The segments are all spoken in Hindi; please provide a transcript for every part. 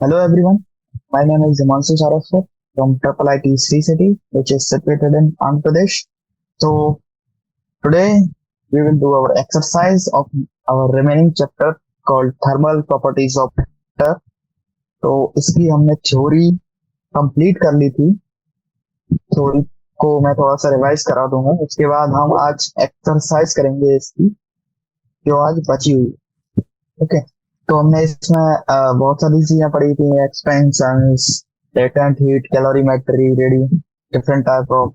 Hello everyone, my name is Himanshu Saraswat from Triple IT Sri City, which is situated in Andhra Pradesh. So today we will do our exercise of our remaining chapter called Thermal Properties of Water. तो इसकी हमने थ्योरी कंप्लीट कर ली थी। थ्योरी को मैं थोड़ा सा रिवाइज करा दूंगा। उसके बाद हम आज एक्सरसाइज करेंगे इसकी जो आज बची हुई। ओके, तो हमने इसमें बहुत सारी चीजें पढ़ी थी। Expansions, latent heat, calorimetry, radio, different type of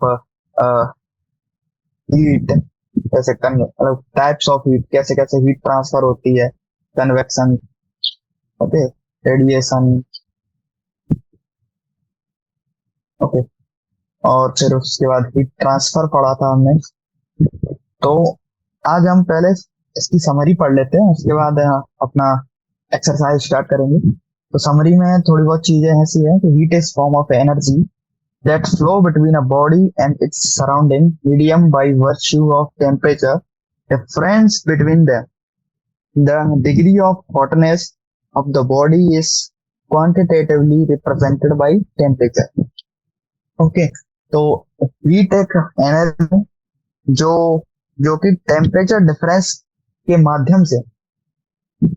heat, जैसे मतलब टाइप्स ऑफ हीट, कैसे कैसे हीट ट्रांसफर होती है, कन्वेक्शन, ओके, रेडिएशन, ओके। और फिर उसके बाद हीट ट्रांसफर पढ़ा था हमने। तो आज हम पहले इसकी समरी पढ़ लेते हैं, उसके बाद अपना एक्सरसाइज स्टार्ट करेंगे। तो समरी में थोड़ी बहुत चीजें ऐसी है कि heat is form of energy that flow between a body and its surrounding medium by virtue of temperature difference between them. The degree of hotness of the body is quantitatively represented by temperature. Okay, तो हीट एक एनर्जी जो जो कि टेम्परेचर डिफरेंस के माध्यम से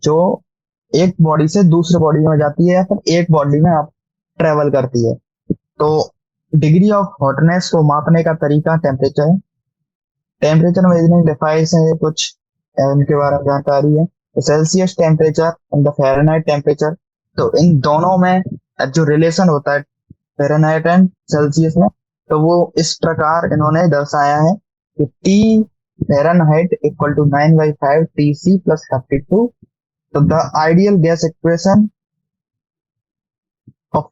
जो एक बॉडी से दूसरे बॉडी में जाती है या फिर एक बॉडी में आप ट्रेवल करती है। तो डिग्री ऑफ हॉटनेस को मापने का तरीका टेम्परेचर है। टेम्परेचर मेजरिंग डिवाइस है कुछ, उनके बारे में जानकारी है। तो Celsius temperature and the Fahrenheit temperature, तो इन दोनों में जो रिलेशन होता है फ़ारेनहाइट एंड सेल्सियस में, तो वो इस प्रकार इन्होंने दर्शाया है कि T Fahrenheit equal to 9/5 T C plus 32। तो the ideal gas equation of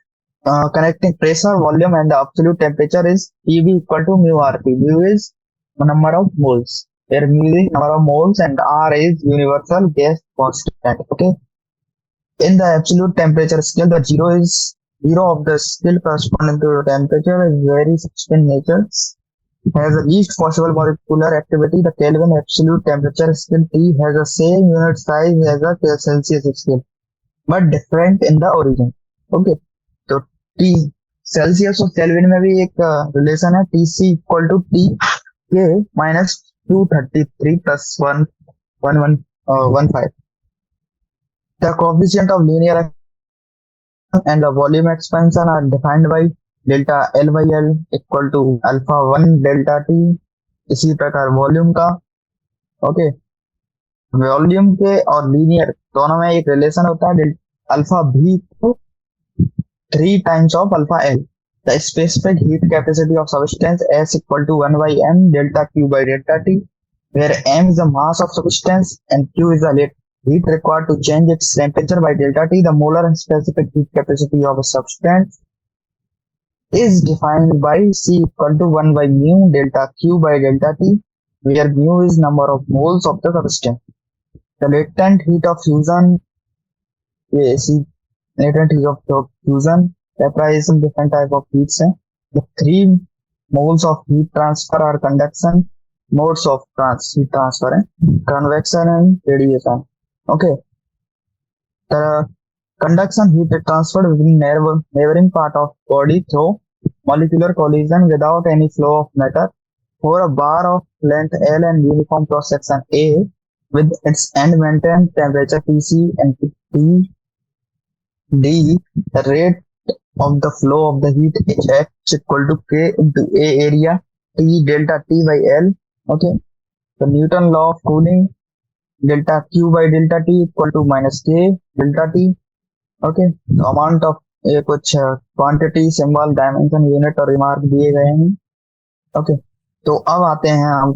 connecting pressure, volume, and the absolute temperature is PV equal to mu RT. Mu is the number of moles. Where mu is number of moles and R is universal gas constant. Okay. In the absolute temperature scale, the zero of the scale corresponding to the temperature is very fixed in nature. Has the least possible molecular activity. The Kelvin absolute temperature scale T has the same unit size as the Celsius scale, but different in the origin. Okay. तो टी सेल्सियस और केल्विन में भी एक रिलेशन है, T C equal to T K -233 plus 1 the coefficient of linear and the volume expansion are defined by delta L by L equal to alpha 1 delta T. इसी प्रकार वॉल्यूम का, ओके, वॉल्यूम के और लीनियर दोनों में एक रिलेशन होता है, अल्फा भी 3 times of alpha L. The specific heat capacity of substance S equal to 1 by m delta Q by delta T, where m is the mass of substance and Q is the heat required to change its temperature by delta T. The molar and specific heat capacity of a substance is defined by C equal to 1 by mu delta Q by delta T, where mu is number of moles of the substance. The latent heat of fusion, latent heat of fusion comprising different type of heats हैं. The three modes of heat transfer are conduction, modes of heat transfer हैं, convection and radiation. Okay, the conduction heat is transferred within neighboring part of body through molecular collision without any flow of matter. For a bar of length L and uniform cross section A with its end maintained temperature Tc and T D, the rate of the flow of the heat Hx equal to K into A area T delta T by L. Okay. The Newton law of cooling, delta Q by delta T equal to minus K delta T. Okay. The amount of कुछ क्वांटिटी, सिंबल, डायमेंशन, यूनिट और रिमार्क दिए गए हैं. ओके, तो अब आते हैं हम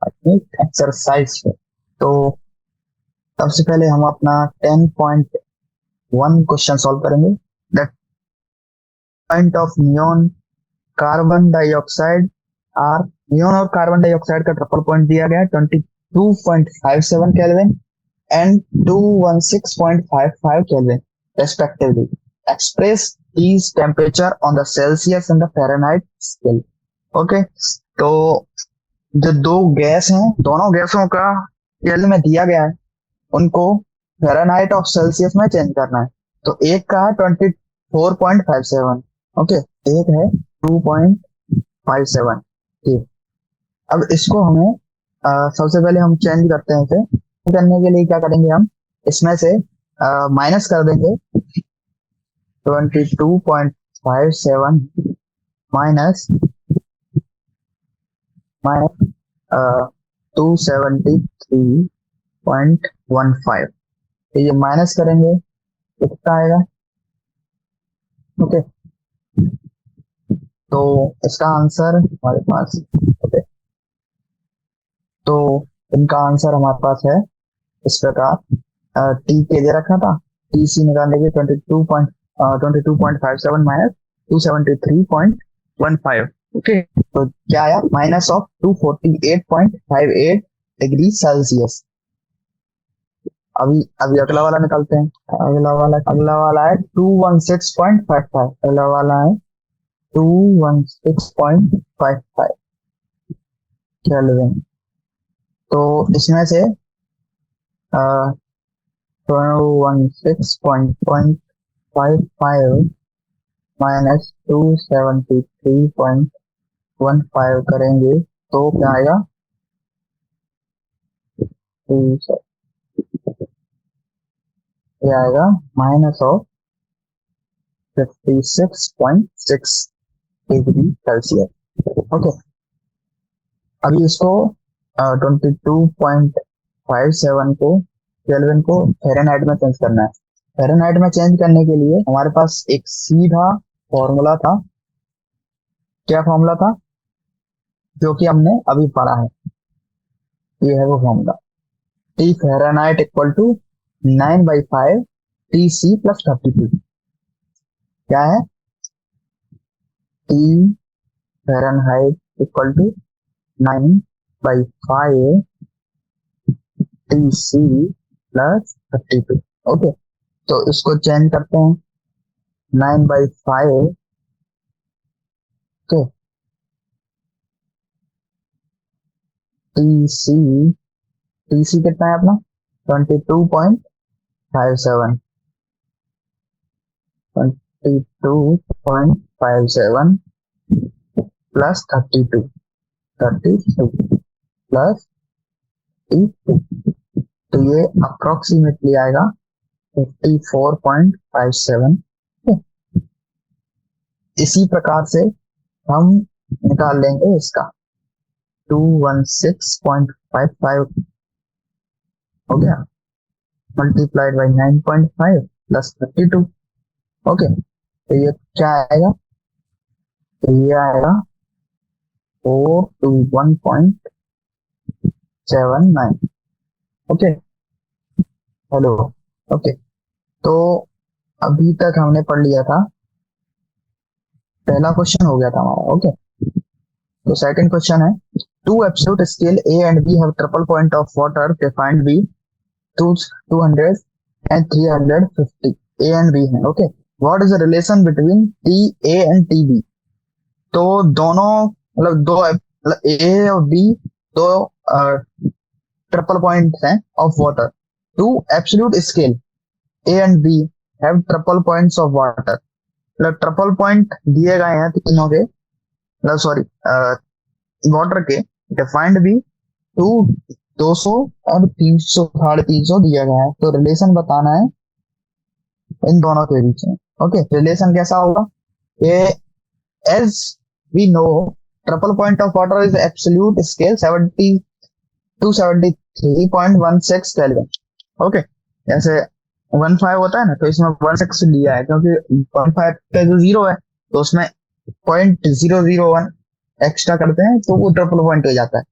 अपनी एक्सरसाइज पे। तो सबसे पहले हम अपना 10.1 क्वेश्चन सॉल्व करेंगे। That point of neon carbon dioxide are, neon और कार्बन डाइऑक्साइड का ट्रिपल पॉइंट दिया गया है 22.57 Kelvin and 216.55 Kelvin respectively. Express these temperature on the Celsius and the Fahrenheit scale. Okay, तो जो दो गैस हैं, दोनों गैसों का केल्विन में दिया गया है, उनको फ़ारेनहाइट और सेल्सियस में चेंज करना है। तो एक का है 24.57। ओके, एक है 2.57। ठीक, अब इसको हमें सबसे पहले हम चेंज करते हैं इसे। करने के लिए क्या करेंगे हम, इसमें से माइनस कर देंगे 22.57 माइनस माइनस 273.15। तो ये माइनस करेंगे तो कितना आएगा। ओके, तो इसका आंसर हमारे पास, ओके, तो इनका आंसर हमारे पास है इस प्रकार। टी के दे रखा था, टी सी निकालने के 22.57 माइनस 273.15। ओके, तो क्या आया, माइनस ऑफ 248.58 डिग्री सेल्सियस। अभी अभी अगला वाला निकालते हैं। अगला वाला है 216.55। अगला वाला है 216.55 केल्विन। तो इसमें से 216.55 माइनस 273.15 करेंगे तो क्या आएगा, तो ये आएगा minus of 56.6 degree Celsius. Okay, अभी इसको 22.57 को केल्विन को फ़ारेनहाइट में चेंज करना है। फ़ारेनहाइट में चेंज करने के लिए हमारे पास एक सीधा फॉर्मूला था। क्या फॉर्मूला था, जो कि हमने अभी पढ़ा है। ये है वो formula, T Fahrenheit equal to 9/5 T C plus 32। क्या है, T Fahrenheit equal to 9/5 T C plus 32। Okay, तो इसको चेंज करते हैं 9/5। Okay, T C, T C कितना है अपना, 22.57, 22.57 प्लस 32, 32 प्लस 32। तो ये अप्रोक्सीमेटली आएगा 54.57। इसी प्रकार से हम निकाल लेंगे इसका 216.55 हो गया, मल्टीप्लाइड बाई 9.5 प्लस 32। ओके, तो ये क्या आएगा, तो ये आएगा 421.79। Okay, hello. ओके, तो अभी तक हमने पढ़ लिया था, पहला क्वेश्चन हो गया था हमारा। ओके, तो सेकंड क्वेश्चन है, two absolute scale A and B have triple point of water defined B 200 and 350 A and B है। Okay, what is the relation between T A and T B. तो दोनों मतलब दो, मतलब ए और बी दो ट्रिपल पॉइंट हैं of water. Two absolute scale A and B have triple points of water. मतलब ट्रिपल पॉइंट दिए गए हैं तीनों के, मतलब सॉरी वाटर के, डिफाइंड भी टू 200 और 300, 350 दिया गया है। तो रिलेशन बताना है इन दोनों के बीच में। ओके, रिलेशन कैसा होगा, ये as we know triple point of water is absolute scale 273.16 Kelvin. Okay, जैसे 15 होता है ना, तो इसमें 16 लिया है क्योंकि 15 का जो जीरो है तो उसमें 0.001 एक्स्ट्रा करते हैं तो वो ट्रिपल पॉइंट हो जाता है।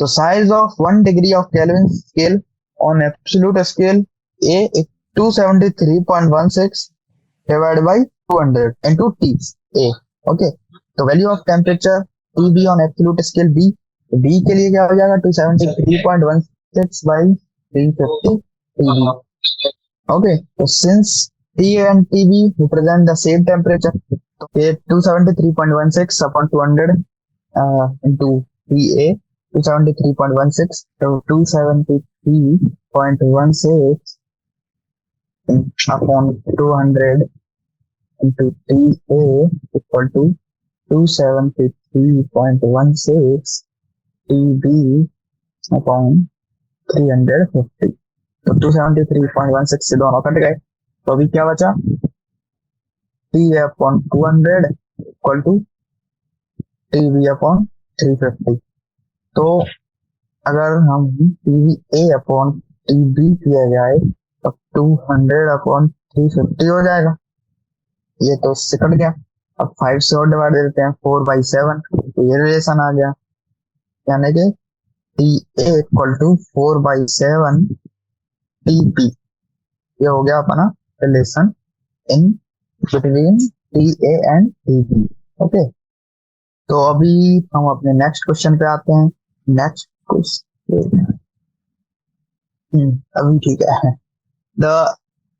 तो size of 1 degree of Kelvin scale on absolute scale A 273.16 divided by 200 into T A। Okay, तो value of temperature T B on absolute scale B, B के लिए क्या हो जाएगा 273.16 by 350 TB। ओके, तो since T A and T B represent the same temperature, तो ये 273.16 upon 200 into टी ए 273.16, तो 273.16 upon 200 into TA equal to 273.16 TB upon 350। तो 273.16 से दोनों कट गए, तो अभी क्या बचा, TA upon 200 equal to TB upon 350। तो अगर हम TBA अपॉन TB किया जाए तो 200 अपॉन 350 हो जाएगा। ये तो इससे कट गया। अब 5 से और डिवाइड देते हैं, 4/7, तो ये रिलेशन आ गया, यानी कि TA इक्वल टू 4/7 TP। ये हो गया अपना relation in between TA and TP। Okay, तो अभी हम अपने नेक्स्ट क्वेश्चन पे आते हैं। नेक्स्ट क्वेश्चन अभी ठीक है। The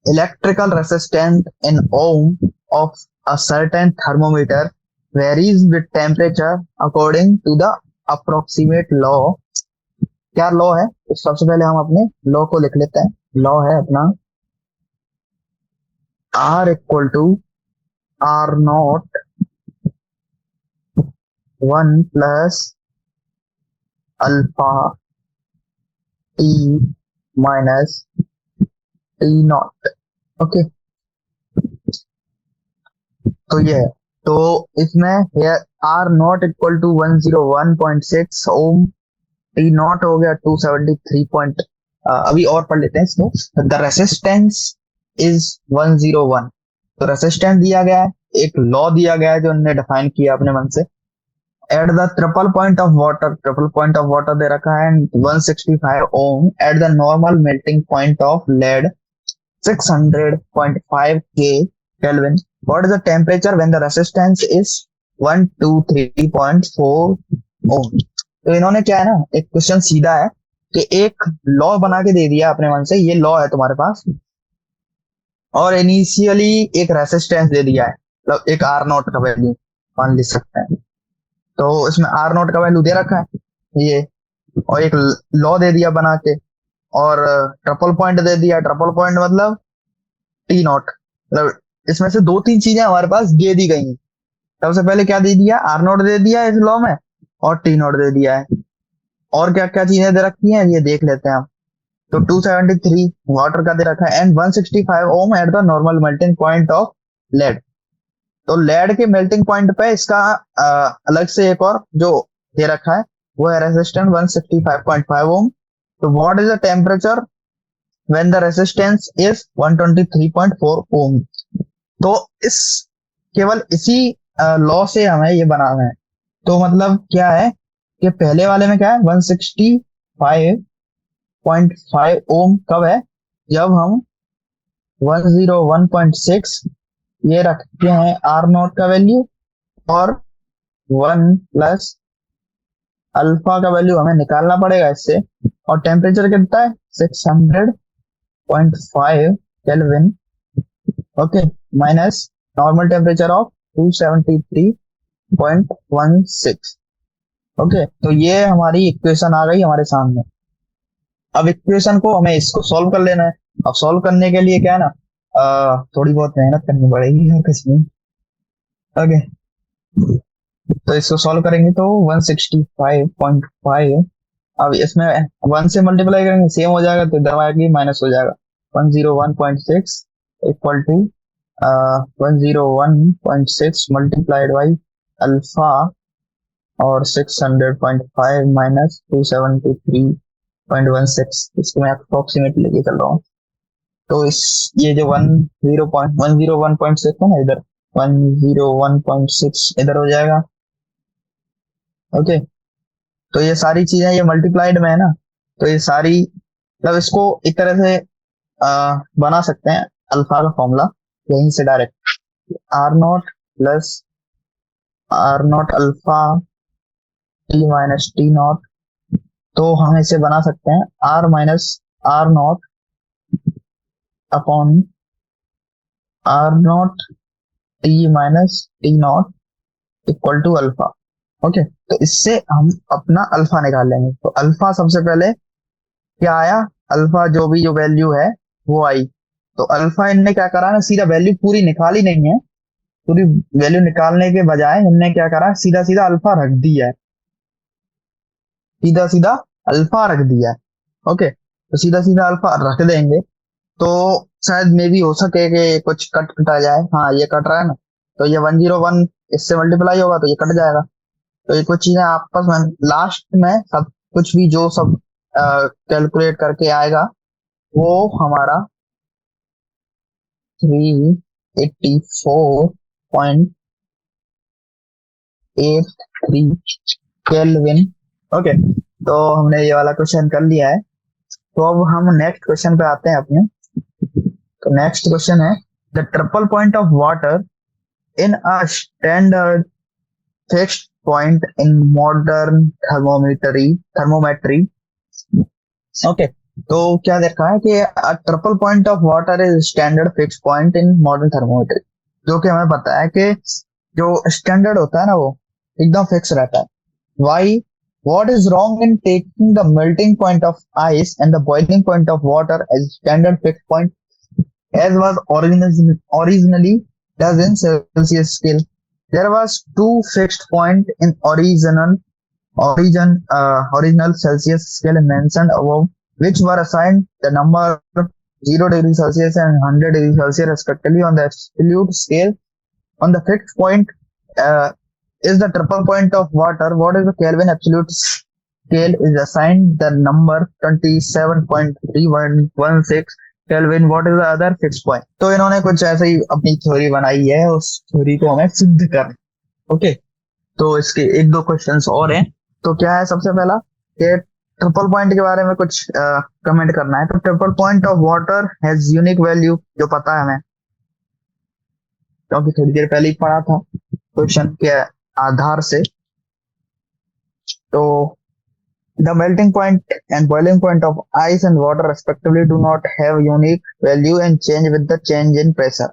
electrical resistance in ohm of a certain thermometer varies with temperature according to the approximate law. क्या लॉ है, तो सबसे पहले हम अपने लॉ को लिख लेते हैं। लॉ है अपना R equal to R0 1 plus alpha T minus T0। ओके, तो ये है, तो इसमें R0 equal to 101.6 Om, T0 हो गया 273 पॉइंट। अभी और पढ़ लेते हैं इसको। The resistance is 101। तो रेसिस्टेंस दिया गया है, एक लॉ दिया गया है जो उन्होंने डिफाइन किया अपने मन से। At the triple point of water, triple point of water दे रखा है 165 ohm at the normal melting point of lead 600.5 K Kelvin. What is the temperature when the resistance is 123.4 ohm? तो इन्होंने क्या है ना, एक क्वेश्चन सीधा है कि एक लॉ बना के दे दिया अपने मन से, ये लॉ है तुम्हारे पास, और इनिशियली एक रेसिस्टेंस दे दिया है, मतलब एक R0 का वैल्यू मान लिख सकते हैं। तो इसमें R0 का वैल्यू दे रखा है ये, और एक लॉ दे दिया बना के, और ट्रिपल पॉइंट दे दिया। ट्रिपल पॉइंट मतलब T0, मतलब इसमें से दो तीन चीजें हमारे पास दे दी गई हैं। सबसे पहले क्या दे दिया, R0 दे दिया इस लॉ में, और T0 दे दिया है। और क्या क्या चीजें दे रखी हैं ये देख लेते हैं हम। तो 273 वाटर का दे रखा है and 165 ohm at the normal melting point of lead. तो लेड के मेल्टिंग पॉइंट पे इसका अलग से एक और जो दे रखा है वो है रेसिस्टेंस 165.5 ओम। तो what is the temperature when the resistance is 123.4 ओम। तो इस केवल इसी लॉ से हमें ये बनाना है। तो मतलब क्या है कि पहले वाले में क्या है, 165.5 ओम कब है, जब हम 101.6 ये रखते हैं R0 का वैल्यू, और 1 प्लस अल्फा का वैल्यू हमें निकालना पड़ेगा इससे, और टेम्परेचर कितना है 600.5 kelvin. Okay, minus normal temperature of 273.16। Okay, तो ये हमारी इक्वेशन आ गई हमारे सामने। अब इक्वेशन को हमें इसको सॉल्व कर लेना है। अब सॉल्व करने के लिए क्या है ना, थोड़ी बहुत मेहनत करनी पड़ेगी और कुछ नहीं। ओके, तो इसको सॉल्व करेंगे तो 165.5, अब इसमें 1 से मल्टीप्लाई करेंगे सेम हो जाएगा, तो इधर आगे माइनस हो जाएगा। 101.6 equal to 101.6 multiplied by alpha और 600.5 माइनस 273.16। इसको मैं अप्रोक्सीमेटली लेके चल रहा हूँ। तो इस ये जो 101.6 है ना, इधर 101.6 इधर हो जाएगा। ओके, तो ये सारी चीजें ये मल्टीप्लाइड में है ना, तो ये सारी मतलब इसको एक तरह से बना सकते हैं अल्फा का फॉर्मूला यहीं से direct, R0 plus R0 alpha T minus T0। तो हम इसे बना सकते हैं R minus R0 upon R0 T minus T0 equal to alpha. Okay, तो इससे हम अपना अल्फा निकाल लेंगे। तो अल्फा सबसे पहले क्या आया, अल्फा जो भी जो वैल्यू है वो आई तो अल्फा इनने क्या करा ना, सीधा वैल्यू पूरी निकाली नहीं है, पूरी वैल्यू निकालने के बजाय इनने क्या करा, सीधा सीधा अल्फा रख दिया है, सीधा सीधा अल्फा रख दिया है। ओके, तो सीधा सीधा अल्फा रख देंगे तो शायद मे भी हो सके कि कुछ कट कटा जाए। हाँ, ये कट रहा है ना, तो ये 101 इससे मल्टीप्लाई होगा तो ये कट जाएगा। तो ये कुछ चीजें आपस में लास्ट में सब कुछ भी जो सब कैलकुलेट करके आएगा वो हमारा 384.83 केल्विन। ओके, तो हमने ये वाला क्वेश्चन कर लिया है। तो अब हम नेक्स्ट क्वेश्चन पे आते हैं अपने। तो नेक्स्ट क्वेश्चन है, the triple point of water in a standard fixed point in modern thermometry. Okay, तो क्या देखा है कि triple point of water is standard fix point in modern thermometry. जो कि हमें पता है कि जो स्टैंडर्ड होता है ना वो एकदम फिक्स रहता है। Why, what is wrong in taking the melting point of ice and the boiling point of water as standard fixed point as was originally does in Celsius scale? There was two fixed point in original Celsius scale mentioned above, which were assigned the number 0 degrees Celsius and 100 degrees Celsius respectively on the absolute scale. On the fixed point is the triple point of water. What is the Kelvin absolute scale is assigned the number 27.3116 Kelvin. What is the other fixed point? तो इन्होंने कुछ ऐसे ही अपनी थ्योरी बनाई है, उस थ्योरी को हमें सिद्ध करना। ओके, तो इसके एक दो क्वेश्चंस और हैं। तो क्या है, सबसे पहला कि ट्रिपल पॉइंट के बारे में कुछ कमेंट करना है। तो triple point of water has unique value, जो पता है हमें क्योंकि थोड़ी देर पहले ही पढ़ा था क्वेश्चन के आधार से। तो the melting point and boiling point of ice and water respectively do not have unique value and change with the change in pressure.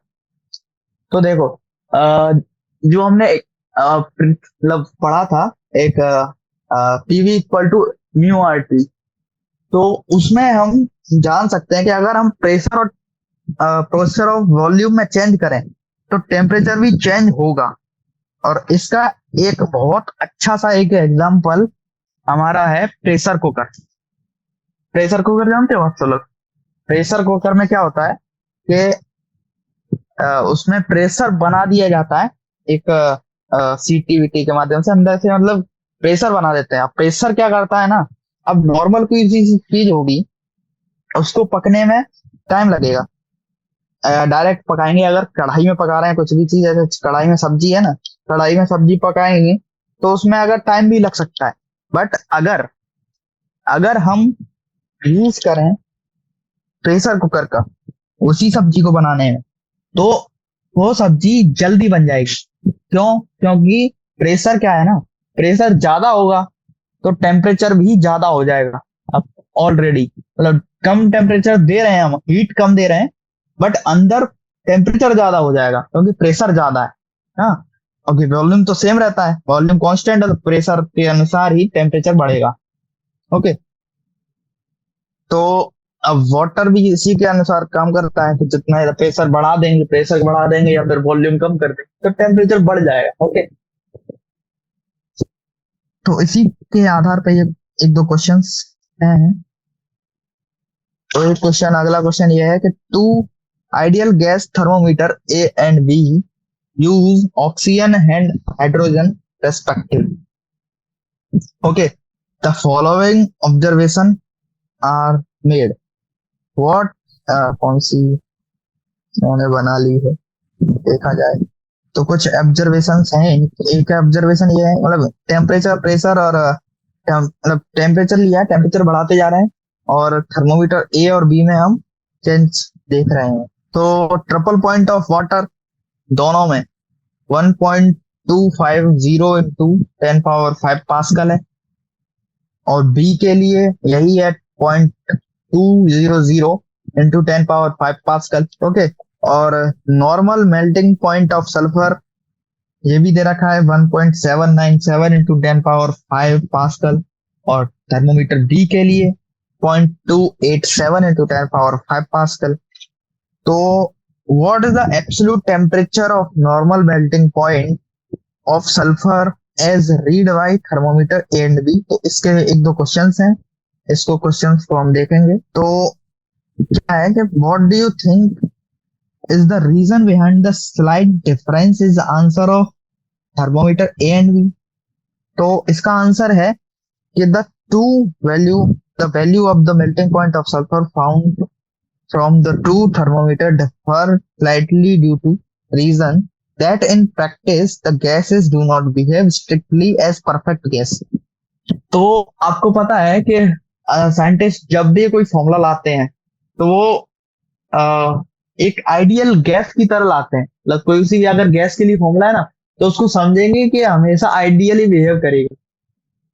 तो देखो, जो हमने मतलब पढ़ा था एक PV equal to mu R T, तो उसमें हम जान सकते हैं कि अगर हम प्रेशर और प्रेशर ऑफ वॉल्यूम में चेंज करें तो टेम्परेचर भी चेंज होगा। और इसका एक बहुत अच्छा सा एक एग्जांपल हमारा है प्रेशर कुकर। प्रेशर कुकर जानते हो आप सब लोग? प्रेशर कुकर में क्या होता है कि उसमें प्रेशर बना दिया जाता है एक सीटी वीटी के माध्यम से, अंदर से मतलब प्रेशर बना देते हैं। अब प्रेशर क्या करता है ना, अब नॉर्मल कोई चीज होगी उसको पकने में टाइम लगेगा। डायरेक्ट पकाएंगे, अगर कढ़ाई में पका रहे हैं कुछ भी चीज, जैसे कढ़ाई में सब्जी है ना, कढ़ाई में सब्जी पकाएंगे तो उसमें अगर टाइम भी लग सकता है। बट अगर अगर हम यूज करें प्रेशर कुकर का उसी सब्जी को बनाने में, तो वो सब्जी जल्दी बन जाएगी। क्यों? क्योंकि प्रेशर क्या है ना, प्रेशर ज्यादा होगा तो टेम्परेचर भी ज्यादा हो जाएगा। अब ऑलरेडी मतलब कम टेम्परेचर दे रहे हैं हम, हीट कम दे रहे हैं, बट अंदर टेम्परेचर ज्यादा हो जाएगा क्योंकि प्रेशर ज्यादा है। हाँ, क्योंकि वॉल्यूम तो सेम रहता है, वॉल्यूम कांस्टेंट है तो प्रेशर के अनुसार ही टेम्परेचर बढ़ेगा। ओके, तो अब वाटर भी इसी के अनुसार काम करता है कि जितना प्रेशर बढ़ा देंगे या फिर वॉल्यूम कम कर देंगे तो टेम्परेचर बढ़ जाएगा। ओके, तो इसी के आधार पर ये एक दो क्वेश्चंस हैं। तो एक क्वेश्चन, अगला क्वेश्चन ये है कि two ideal gas thermometer A and B use oxygen and hydrogen respectively. Okay, the following observation are made. What कौन सी उन्होंने बना ली है, देखा जाए तो कुछ ऑब्जर्वेशंस हैं। एक ऑब्जर्वेशन ये है, मतलब टेम्परेचर, प्रेशर और मतलब टेम्परेचर लिया है, टेम्परेचर बढ़ाते जा रहे हैं और थर्मोमीटर ए और बी में हम चेंज देख रहे हैं। तो ट्रिपल पॉइंट ऑफ वाटर दोनों में 1.250 इंटू 10⁵ पास्कल है और बी के लिए यही है 0.200 इंटू 10⁵ पास्कल। ओके, और normal melting point of sulphur ये भी दे रखा है 1.797 इंटू 10⁵ पास्कल और थर्मोमीटर डी के लिए 0.287 इंटू 10⁵ पास्कल। तो what is the absolute temperature of normal melting point of sulphur as read by thermometer A and B. तो इसके एक दो क्वेश्चंस हैं, इसको क्वेश्चंस को हम देखेंगे। तो क्या है कि what do you think is the reason behind the slight difference is the answer of thermometer A and B। तो इसका आंसर है कि two value the value of the melting point of sulfur found from the two thermometer differ slightly due to reason that in practice the gases do not behave strictly as perfect gas। तो आपको पता है कि साइंटिस्ट जब भी कोई फॉर्मूला लाते हैं तो वो एक आइडियल गैस की तरह लाते हैं। मतलब कोई सी भी अगर गैस के लिए फॉर्मूला है ना, तो उसको समझेंगे कि हमेशा आइडियली बिहेव करेगा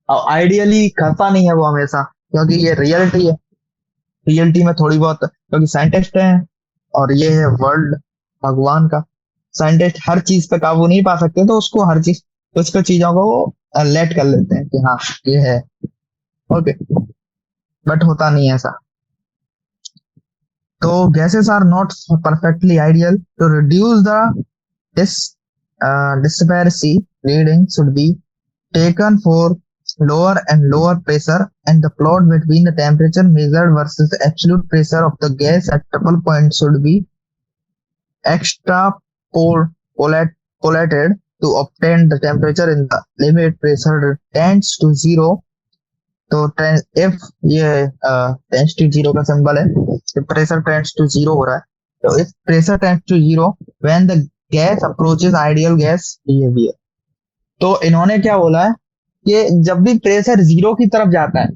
और आइडियली करता नहीं है वो हमेशा, क्योंकि ये रियलिटी है। रियलिटी में थोड़ी बहुत, क्योंकि साइंटिस्ट है और ये है वर्ल्ड भगवान का। साइंटिस्ट हर चीज पे काबू नहीं पा सकते, तो उसको हर चीज कुछ कुछ चीजों को वो लेट कर लेते हैं कि हाँ ये है, ओके, बट होता नहीं है ऐसा। तो gases are not perfectly ideal. To reduce the disparity, reading should be taken for lower and lower pressure, and the plot between the temperature measured versus the absolute pressure of the gas at triple point should be extrapolated to obtain the temperature in the limit pressure tends to zero। तो इफ ये टेंस टू जीरो का सिंबल है, प्रेशर टेंस टू जीरो हो रहा है, तो if pressure tends to zero when the gas approaches ideal gas behaviour. तो इन्होंने क्या बोला है कि जब भी प्रेशर जीरो की तरफ जाता है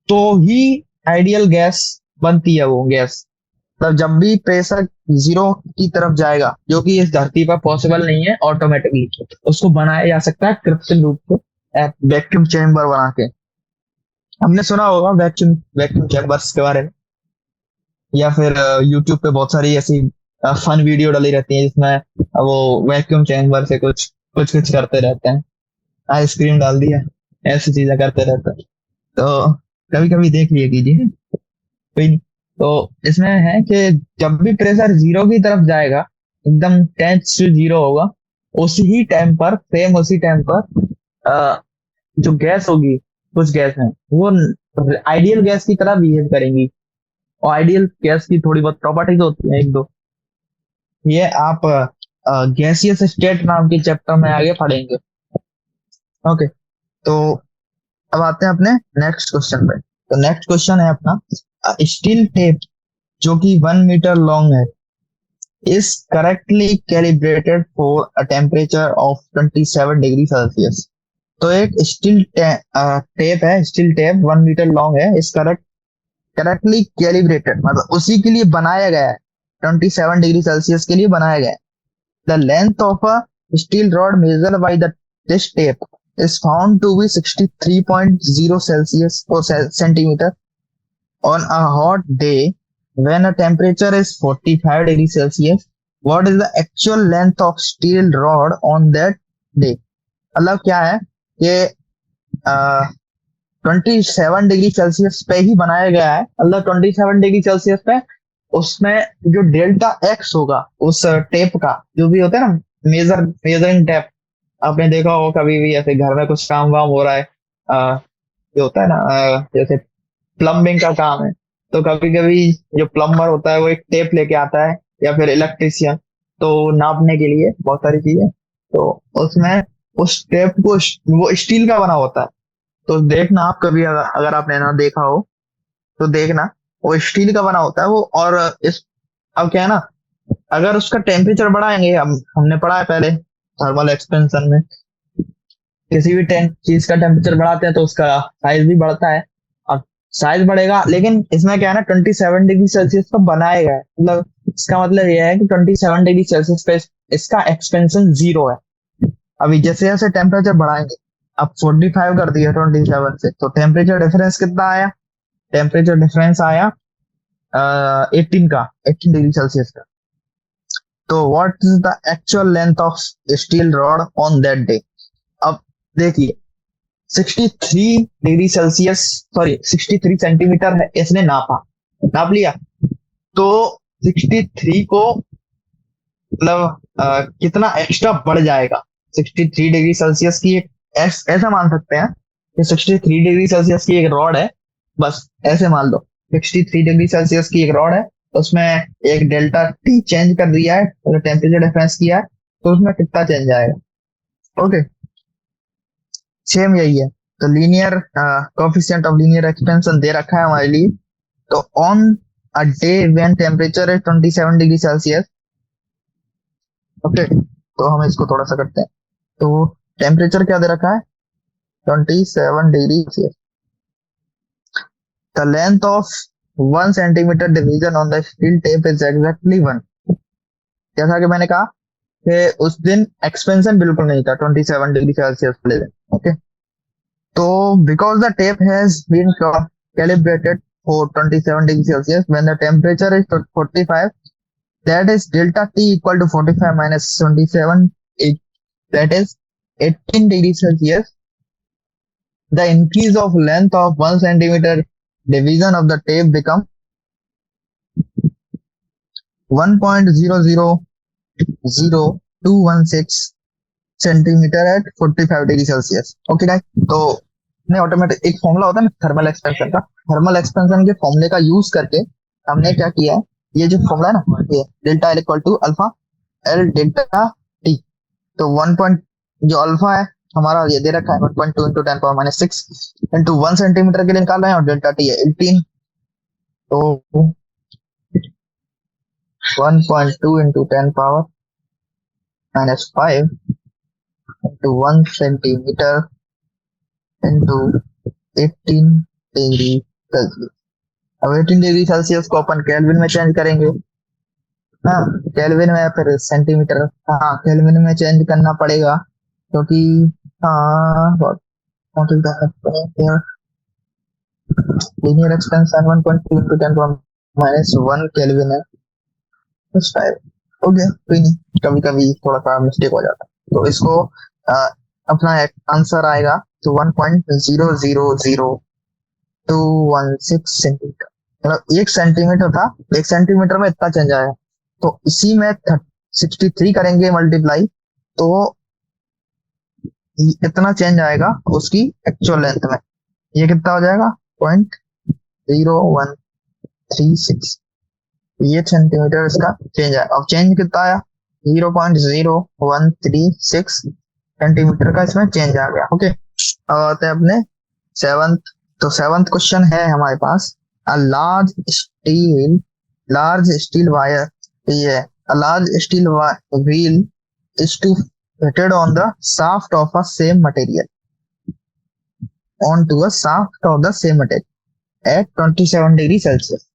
तो ही आइडियल गैस बनती है वो गैस। मतलब जब भी प्रेशर जीरो की तरफ जाएगा, जो कि इस धरती पर पॉसिबल नहीं है ऑटोमेटिकली, उसको बनाया जा सकता है कृत्रिम रूप से वैक्यूम चेम्बर बना के। हमने सुना होगा वैक्यूम वैक्यूम चैम्बर्स के बारे में, या फिर यूट्यूब पे बहुत सारी ऐसी फन वीडियो डाली रहती है जिसमें वो वैक्यूम चैम्बर से कुछ कुछ कुछ करते रहते हैं, आइसक्रीम डाल दिया, ऐसी चीजें करते रहते हैं। तो कभी कभी देख लिया कीजिए, कोई नहीं। तो इसमें है कि जब भी प्रेशर जीरो की तरफ जाएगा, एकदम टेंस टू जीरो होगा, उसी ही टाइम पर, सेम उसी टाइम पर जो गैस होगी, कुछ गैस है वो आइडियल गैस की तरह बिहेव करेंगी। और आइडियल गैस की थोड़ी बहुत प्रॉपर्टीज होती हैं, एक दो, ये आप गैसियस स्टेट नाम के चैप्टर में आगे पढ़ेंगे। ओके, तो अब आते हैं अपने नेक्स्ट क्वेश्चन पे। तो नेक्स्ट क्वेश्चन है अपना, स्टील टेप जो कि 1 मीटर लॉन्ग है is correctly calibrated for a temperature of 27 degree Celsius. तो एक स्टील टेप है, स्टील टेप 1 मीटर लॉन्ग है, इस करेक्टली कैलिब्रेटेड मतलब उसी के लिए बनाया गया है, 27 डिग्री सेल्सियस के लिए बनाया गया है। The length of a steel rod measured by the this tape is found to be 63.0 Celsius or centimeter on a hot day when a temperature is 45 degrees Celsius। What is the actual length of steel rod on that day? मतलब क्या है कि 27 डिग्री सेल्सियस पे ही बनाया गया है। मतलब 27 डिग्री सेल्सियस पे उसमें जो डेल्टा एक्स होगा उस टेप का, जो भी होता है ना मेजरिंग टेप, आपने देखा होगा कभी भी ऐसे घर में कुछ काम वाम हो रहा है, जो होता है ना, जैसे प्लम्बिंग का काम है, तो कभी कभी जो प्लम्बर होता है वो एक टेप लेके आता है, या फिर इलेक्ट्रिशियन, तो नापने के लिए बहुत सारी चीजें, तो उसमें उस टेप को वो स्टील का बना होता है। तो देखना आप कभी अगर आपने ना देखा हो तो देखना, वो स्टील का बना होता है वो। और इस अब क्या है ना, अगर उसका टेम्परेचर बढ़ाएंगे, हमने पढ़ा है पहले थर्मल एक्सपेंशन में, किसी भी चीज का टेम्परेचर बढ़ाते हैं तो उसका साइज भी बढ़ता है, और साइज बढ़ेगा। लेकिन इसमें क्या है ना, 27 डिग्री सेल्सियस पर बनाया गया है, मतलब इसका मतलब यह है कि 27 डिग्री सेल्सियस पे इसका एक्सपेंशन जीरो है। अभी जैसे जैसे टेम्परेचर बढ़ाएंगे, अब 45 कर दिया 27 से, तो टेम्परेचर डिफरेंस कितना आया? टेम्परेचर डिफरेंस आया 18 डिग्री सेल्सियस का। तो what is the actual length of steel rod on that day? अब देखिए 63 डिग्री सेल्सियस, सॉरी 63 सेंटीमीटर है, इसने नाप लिया। तो 63 को मतलब कितना एक्स्ट्रा बढ़ जाएगा। 63 डिग्री सेल्सियस की एक ऐसा मान सकते हैं कि 63 डिग्री सेल्सियस की एक रॉड है, बस ऐसे मान लो 63 डिग्री सेल्सियस की एक रॉड है, उसमें एक डेल्टा टी चेंज कर दिया है, तो टेम्परेचर डिफरेंस किया है, तो उसमें कितना चेंज आएगा। ओके, सेम यही है। तो linear coefficient of linear expansion दे रखा है हमारे लिए। तो on a day when temperature is 27 degree Celsius, okay, तो हम इसको थोड़ा सा करते हैं। तो टेम्परेचर क्या दे रखा है, 27 degree Celsius. The length of 1 centimetre division on the steel tape is exactly 1। जैसा कि मैंने कहा कि उस दिन एक्सपेंशन बिल्कुल नहीं था 27 डिग्री सेल्सियस वाले दिन। ओके, तो because the tape has been calibrated for 27 degrees Celsius when the temperature is 45, that is delta T equal to 45 minus 27, that is 18 degrees Celsius. The increase of length of 1 centimeter division of the tape become 1.0000216 centimetre at 45 degree Celsius. Okay guys, तो ने ऑटोमेटिक एक फॉर्मूला होता है ना थर्मल एक्सपेंशन का, थर्मल एक्सपेंशन के फॉर्मूले का यूज करके हमने क्या किया है, ये जो फॉर्मूला है ना, ये delta L equal to alpha L delta T. तो 1 पॉइंट जो अल्फा है हमारा ये दे रखा है 1.2 into 10 power minus 6 into 1 centimetre के लिए निकाल रहे हैं, और डेल्टा टी है 18। तो 1.2 into 10 power minus 5 into 1 centimetre into 18 degree Celsius. अब 18 डिग्री सेल्सियस को अपन केल्विन में चेंज करेंगे। हाँ, केल्विन में फिर सेंटीमीटर, हाँ केल्विन में चेंज करना पड़ेगा क्योंकि हाँ linear expansion 1.2 into 10 power minus 1 kelvin है, बस 5 हो गया। कोई नहीं, कभी कभी थोड़ा सा मिस्टेक हो जाता है, तो इसको आ, अपना आंसर आएगा तो 1.0000216 सेंटीमीटर। मतलब 1 सेंटीमीटर था, 1 सेंटीमीटर में इतना चेंज आया, तो इसी में 63 करेंगे मल्टीप्लाई, तो इतना चेंज आएगा उसकी एक्चुअल लेंथ में। ये कितना हो जाएगा 0.0136, ये सेंटीमीटर इसका चेंज है। अब चेंज कितना आया 0.0136 सेंटीमीटर का इसमें चेंज आ गया। ओके, अब आते हैं अपने सेवंथ। तो सेवंथ क्वेश्चन है हमारे पास, अ लार्ज स्टील वायर, ये a large steel wheel is to fitted on the shaft of a same material onto a shaft of the same material at 27 degrees Celsius.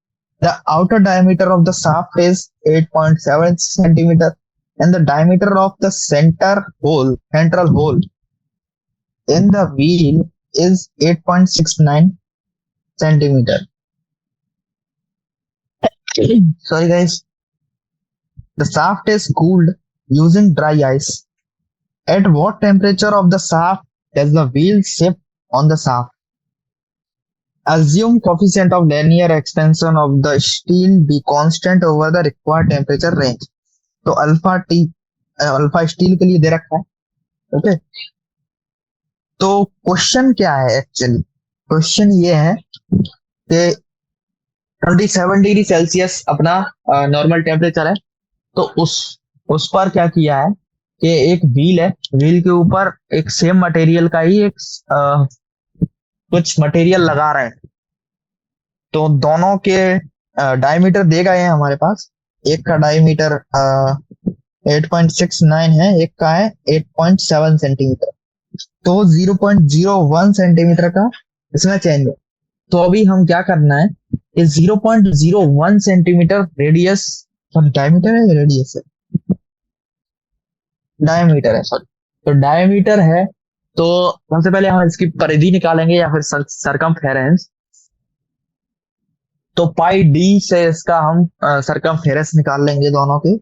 The outer diameter of the shaft is 8.7 centimeter and the diameter of the central hole in the wheel is 8.69 centimeter. Sorry guys, the shaft is cooled using dry ice. At what temperature of the shaft does the wheel shift on the shaft? Assume coefficient of linear expansion of the steel be constant over the required temperature range. तो अल्फा स्टील के लिए दे रखा है। ओके, तो क्वेश्चन क्या है एक्चुअली, क्वेश्चन ये है कि 27 डिग्री सेल्सियस अपना नॉर्मल टेम्परेचर है, तो उस पर क्या किया है कि एक व्हील है, व्हील के ऊपर एक सेम मटेरियल का ही एक कुछ मटेरियल लगा रहे हैं। तो दोनों के डायमीटर दे गए हैं हमारे पास, एक का डायमीटर 8.69 है, एक का है 8.7 सेंटीमीटर, तो 0.01 सेंटीमीटर का इसमें चेंज है। तो अभी हम क्या करना है, ये 0.01 सेंटीमीटर रेडियस, डायमीटर है रेडियस है, डायमीटर है सॉरी, तो डायमीटर है। तो सबसे पहले हम इसकी परिधि निकालेंगे या फिर सरकमफेरेंस। तो पाई डी से इसका हम सरकमफेरेंस निकाल लेंगे दोनों के।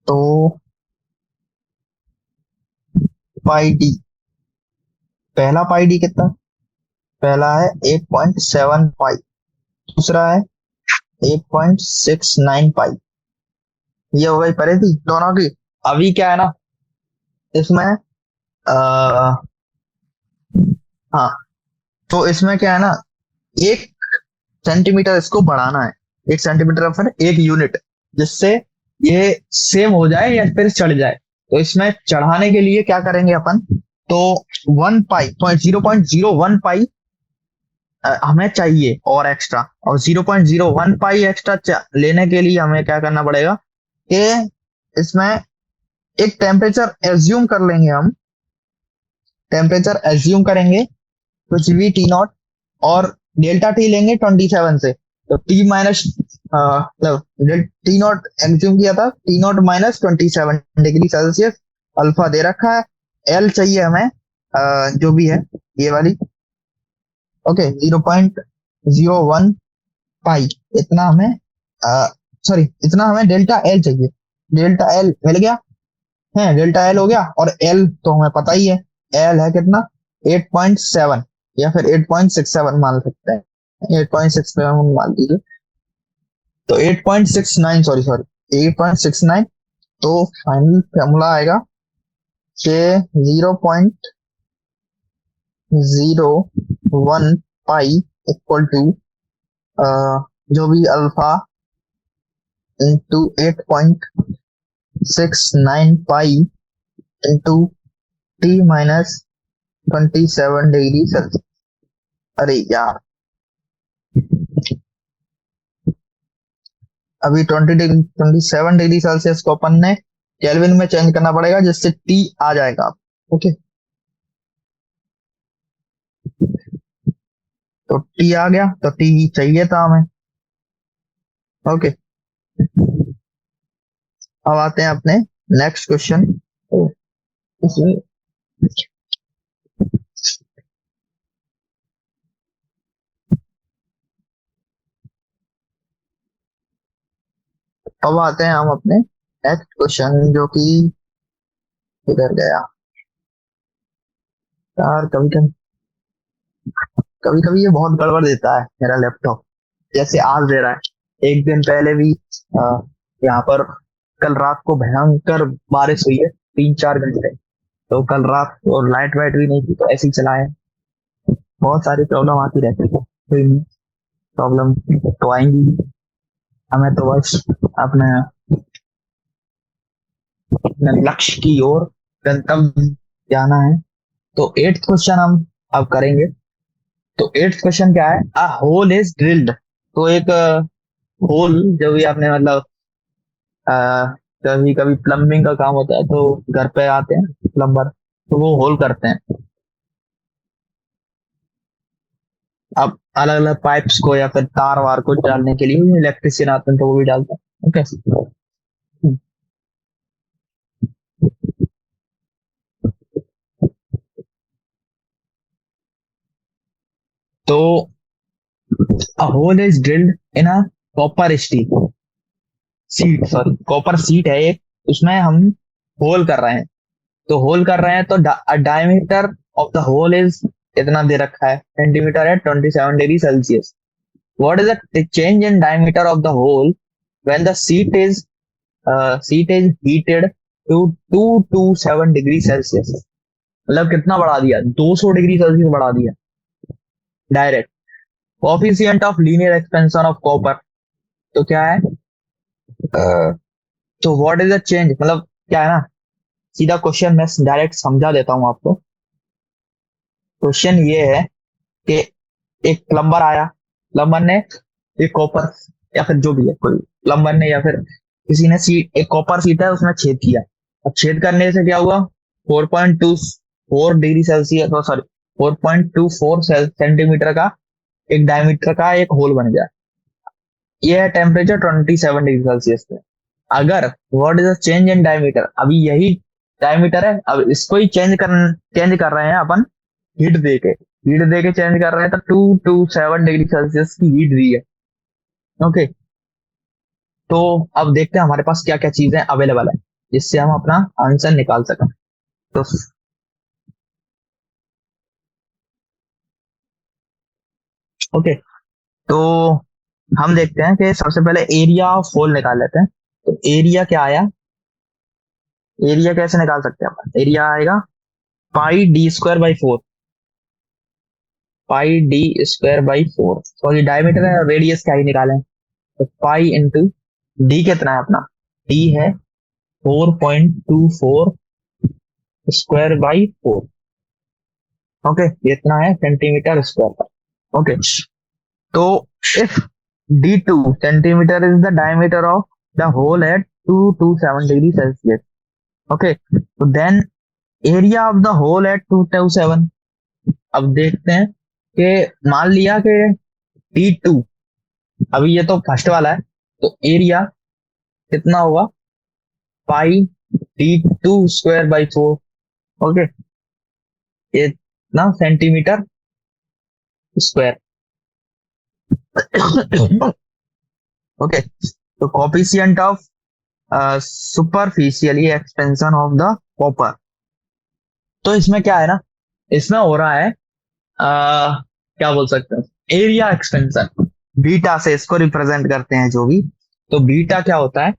तो पाई डी पहला पाई डी कितना, पहला है 8.7 पाई, दूसरा है 8.69 पाई। ये हो गई परिधि दोनों की। अभी क्या है ना इसमें, आ, हाँ, तो इसमें क्या है ना, 1 सेंटीमीटर इसको बढ़ाना है, 1 सेंटीमीटर फिर 1 यूनिट, जिससे ये सेम हो जाए या फिर चढ़ जाए। तो इसमें चढ़ाने के लिए क्या करेंगे अपन, तो 1 पाई, 0.01 पाई हमें चाहिए और एक्स्ट्रा, और 0.01 पाई एक्स्ट्रा लेने के लिए हमें क्या करना पड़ेगा कि इसमें एक टेम्परेचर एज्यूम कर लेंगे हम, टेम्परेचर एज्यूम करेंगे कुछ भी T0, और डेल्टा टी लेंगे 27 से, तो टी माइनस मतलब T0 एज्यूम किया था, T0 -27 डिग्री सेल्सियस अल्फा दे रखा है। एल चाहिए हमें जो भी है ये वाली, ओके 0.01 पाई, इतना हमें सॉरी इतना हमें डेल्टा एल चाहिए। डेल्टा एल मिल गया है, डेल्टा एल हो गया, और एल तो हमें पता ही है, एल है कितना 8.7, या फिर 8.67 मान सकते हैं, 8.67 मान लीजिए। तो 8.69, सॉरी सॉरी 8.69, तो फाइनल फॉर्मूला आएगा कि 0.01 पाई इक्वल टू जो भी alpha into 8.69 pi into T -27 degree Celsius. अरे यार, अभी 27 डिग्री सेल्सियस को अपन ने केल्विन में चेंज करना पड़ेगा, जिससे टी आ जाएगा। ओके, तो टी आ गया, तो टी चाहिए था हमें। ओके, अब आते हैं अपने नेक्स्ट क्वेश्चन। इसमें अब आते हैं हम अपने नेक्स्ट क्वेश्चन, जो कि इधर गया यार, कभी कभी कभी कभी ये बहुत गड़बड़ देता है मेरा लैपटॉप, जैसे आज दे रहा है। एक दिन पहले भी यहाँ पर कल रात को भयंकर बारिश हुई है, 3-4 घंटे। तो कल रात को लाइट वाइट भी नहीं थी, तो ऐसे ही चलाए। बहुत सारी प्रॉब्लम आती रहती है, कोई प्रॉब्लम तो आएंगी, हमें तो बस अपने अपने लक्ष्य की ओर, गंतव्य जाना है। तो एट्थ क्वेश्चन हम अब करेंगे। तो एट्थ क्वेश्चन क्या है, अ होल इज ड्रिल्ड। तो एक होल, जो भी आपने मतलब कभी कभी प्लम्बिंग का काम होता है, तो घर पे आते हैं प्लम्बर, तो वो होल करते हैं। अब अलग अलग पाइप्स को या फिर तार वार को डालने के लिए इलेक्ट्रिशियन आते हैं, तो वो भी डालते हैं। ओके, तो a hole is drilled in a copper steel sheet, sorry copper sheet है एक, उसमें हम होल कर रहे हैं। तो होल कर रहे हैं, तो diameter of the hole is इतना दे रखा है, सेंटीमीटर है 27 degree Celsius. What is the change in diameter of the hole when the sheet is heated to 227 degree Celsius. मतलब कितना बढ़ा दिया, 200 डिग्री सेल्सियस बढ़ा दिया direct. Coefficient of linear expansion of copper, तो क्या है, तो व्हाट इज द चेंज, मतलब क्या है ना, सीधा क्वेश्चन मैं डायरेक्ट समझा देता हूँ आपको। क्वेश्चन ये है कि एक प्लम्बर आया, प्लम्बर ने एक कॉपर, या फिर जो भी है कोई, प्लम्बर ने या फिर किसी ने सीट, एक कॉपर सीट है उसमें छेद किया। अब छेद करने से क्या हुआ, 4.24 डिग्री सेल्सियस, सॉरी 4.24 सेंटीमीटर का एक डायमीटर का एक होल बन गया। ये है टेम्परेचर 27 डिग्री सेल्सियस पे। अगर what is the change in diameter, अभी यही डायमीटर है, अब इसको ही चेंज कर रहे हैं अपन, हीट दे के, हीट दे के चेंज कर रहे हैं, तो 227 डिग्री सेल्सियस की हीट दी है। ओके, तो अब देखते हैं हमारे पास क्या क्या चीजें अवेलेबल है, जिससे हम अपना आंसर निकाल सकें। तो ओके, तो हम देखते हैं कि सबसे पहले एरिया ऑफ होल निकाल लेते हैं। तो एरिया क्या आया, एरिया कैसे निकाल सकते हैं अपन, एरिया आएगा pi D square by four, pi D square by four, sorry diameter है, रेडियस क्या ही निकालें, तो पाई इंटू डी कितना है अपना, डी है 4.24 स्क्वायर बाई फोर। ओके, ये इतना है सेंटीमीटर स्क्वायर पर। ओके, तो if D2 centimetre is the diameter of the hole at 227 degree Celsius, okay, तो then area of the hole at 227, अब देखते हैं कि मान लिया कि D2, अभी ये तो फर्स्ट वाला है, तो एरिया कितना होगा, पाई D2 square by four. Okay, ये ना सेंटीमीटर स्क्वायर। ओके, तो coefficient of superficially expansion of the copper, तो इसमें क्या है ना, इसमें हो रहा है क्या बोल सकते हैं, एरिया एक्सपेंशन, बीटा से इसको रिप्रेजेंट करते हैं जो भी। तो बीटा क्या होता है,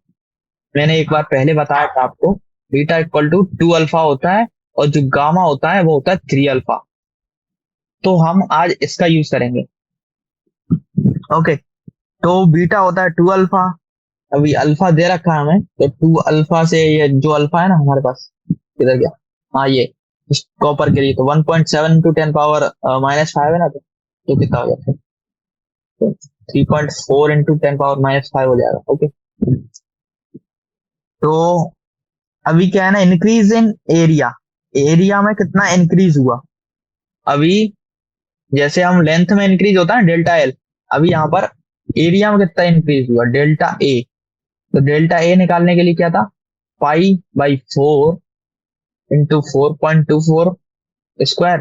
मैंने एक बार पहले बताया था आपको, बीटा इक्वल टू 2 अल्फा होता है, और जो गामा होता है वो होता है 3 अल्फा। तो हम आज इसका यूज करेंगे। ओके, तो बीटा होता है 2 अल्फा, अभी अल्फा दे रखा है हमें, तो 2 अल्फा से ये जो अल्फा है ना हमारे पास, किधर गया, हाँ ये कॉपर के लिए, तो 1.7 टू 10 पावर -5 है ना, तो कितना हो जाता है, तो 3.4 इंटू 10 पावर -5 हो जाएगा। ओके, तो अभी क्या है ना, इंक्रीज इन एरिया, एरिया में कितना इंक्रीज हुआ, अभी जैसे हम लेंथ में इंक्रीज होता है डेल्टा एल, अभी यहाँ पर एरिया में कितना इंक्रीज हुआ, डेल्टा ए। तो डेल्टा ए निकालने के लिए क्या था, pi by four into 4.24 square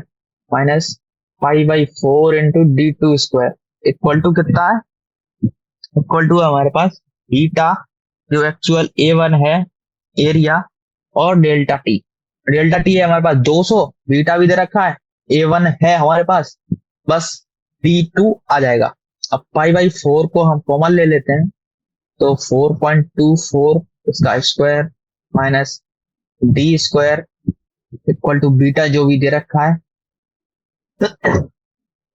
minus pi by four into D2 square, equal to कितना है, इक्वल टू हमारे पास बीटा जो एक्चुअल A1 है, एरिया, और डेल्टा टी, डेल्टा टी है हमारे पास 200, बीटा भी दे रखा है, A1 है हमारे पास, बस D2 आ जाएगा। अब पाई बाई फोर को हम कॉमन ले लेते हैं, तो 4.24 इसका square minus D square equal to beta जो भी दे रखा है,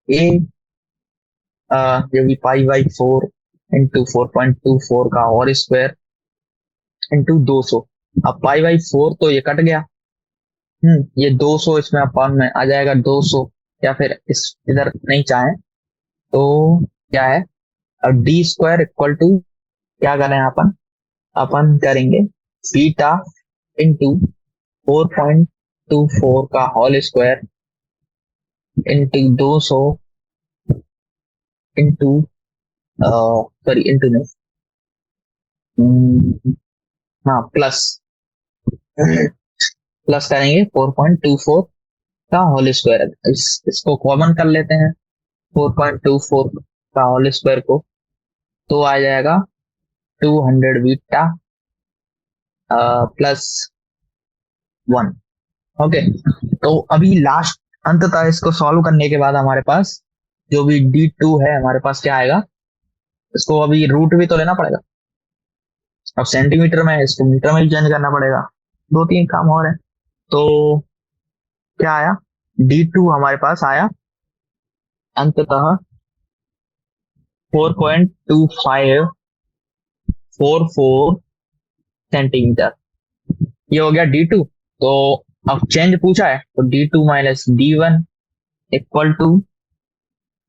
ए जो भी पाई बाई फोर इंटू 4.24 का और स्क्वायर इंटू 200। अब पाई बाई फोर तो ये कट गया, ये 200 इसमें अपन में आ जाएगा 200, या फिर इस इधर नहीं चाहे तो क्या है, अब डी स्क्वायर इक्वल टू क्या करें अपन, अपन करेंगे बीटा इंटू 4.24 का whole square into 200 into sorry into नहीं, हाँ प्लस, प्लस करेंगे 4.24 का होल स्क्वायर, इसको कॉमन कर लेते हैं 4.24 का होल स्क्वायर को, तो आ जाएगा 200 बीटा प्लस 1। ओके, तो अभी लास्ट अंततः इसको सॉल्व करने के बाद हमारे पास जो भी D2 है हमारे पास क्या आएगा, इसको अभी रूट भी तो लेना पड़ेगा, अब सेंटीमीटर में है इसको मीटर में ही चेंज करना पड़ेगा, 2-3 काम और है। तो क्या आया, D2 हमारे पास आया अंततः 4.2544 सेंटीमीटर, ये हो गया D2। तो अब चेंज पूछा है, तो D2 minus D1 equal to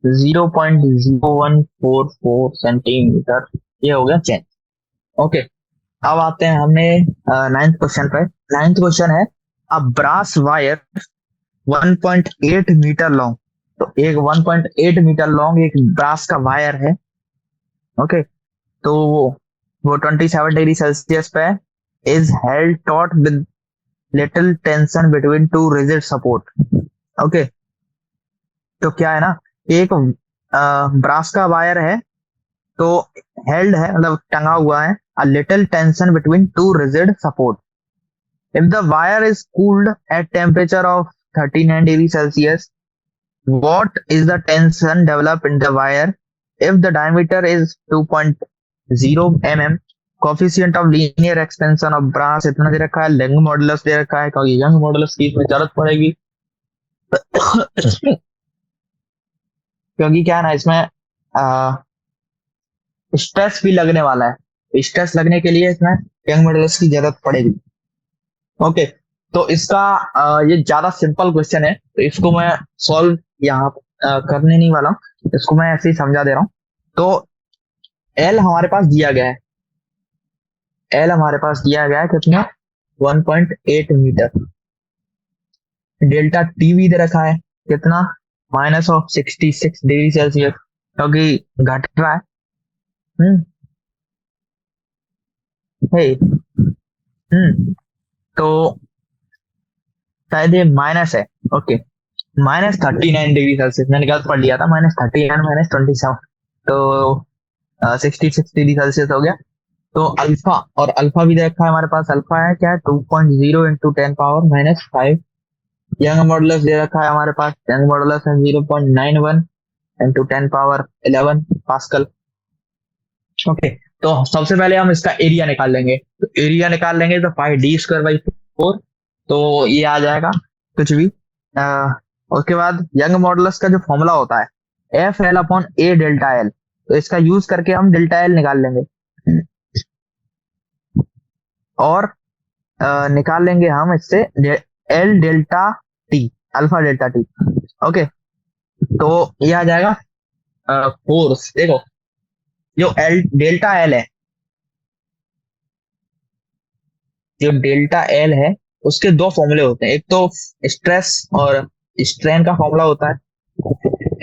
0.0144 centimetre, ये हो गया चेंज। ओके, अब आते हैं हमने नाइन्थ क्वेश्चन पे। नाइन्थ क्वेश्चन है, a brass wire 1.8 metre long, तो एक 1.8 मीटर लॉन्ग एक ब्रास का वायर है। ओके, तो वो 27 डिग्री सेल्सियस पे is held taught with little tension between two rigid support. Okay, तो क्या है ना, एक ब्रास का वायर है, तो हेल्ड है मतलब टंगा हुआ है, a little tension between two rigid support, if the wire is cooled at temperature of 39 degree Celsius what is the tension developed in the wire if the diameter is 2.0 mm, coefficient of linear expansion of brass इतना दे रखा है, यंग मॉडुलस दे रखा है क्योंकि यंग मॉडुलस की इसमें जरूरत पड़ेगी क्योंकि क्या है ना इसमें स्ट्रेस भी लगने वाला है, स्ट्रेस लगने के लिए इसमें यंग मॉडुलस की जरूरत पड़ेगी। ओके, तो इसका ये ज्यादा सिंपल क्वेश्चन है तो इसको मैं सॉल्व यहाँ करने नहीं वाला हूँ, इसको मैं ऐसे ही समझा दे रहा हूँ। तो एल हमारे पास दिया गया है, एल हमारे पास दिया गया है कितना 1.8 मीटर, डेल्टा टी भी दे रखा है कितना -66 डिग्री सेल्सियस क्योंकि घट रहा है। हम्म है, तो शायद ये माइनस है। ओके, -39 डिग्री सेल्सियस मैंने गलत पढ़ लिया था, -39 -27 तो 66 डिग्री सेल्सियस हो गया। तो अल्फा और अल्फा भी देखा है हमारे पास, अल्फा है क्या 2.0 इंटू 10⁻⁵ यंग मॉडुलस दे रखा है हमारे पास, यंग मॉडुलस है 0.91 इंटू 10⁻11 पास्कल। ओके, तो सबसे पहले हम इसका एरिया निकाल लेंगे, तो एरिया निकाल लेंगे तो πd²/4 तो ये आ जाएगा कुछ भी। उसके बाद यंग मॉडुलस का जो फॉर्मूला होता है FL/A∆L, तो इसका यूज करके हम डेल्टा एल निकाल लेंगे और निकाल लेंगे हम इससे L delta T, alpha delta T. Okay, तो ये आ जाएगा फोर्स। देखो जो एल डेल्टा एल है, जो डेल्टा एल है उसके दो फॉर्मूले होते हैं, एक तो स्ट्रेस और स्ट्रेन का फॉर्मूला होता है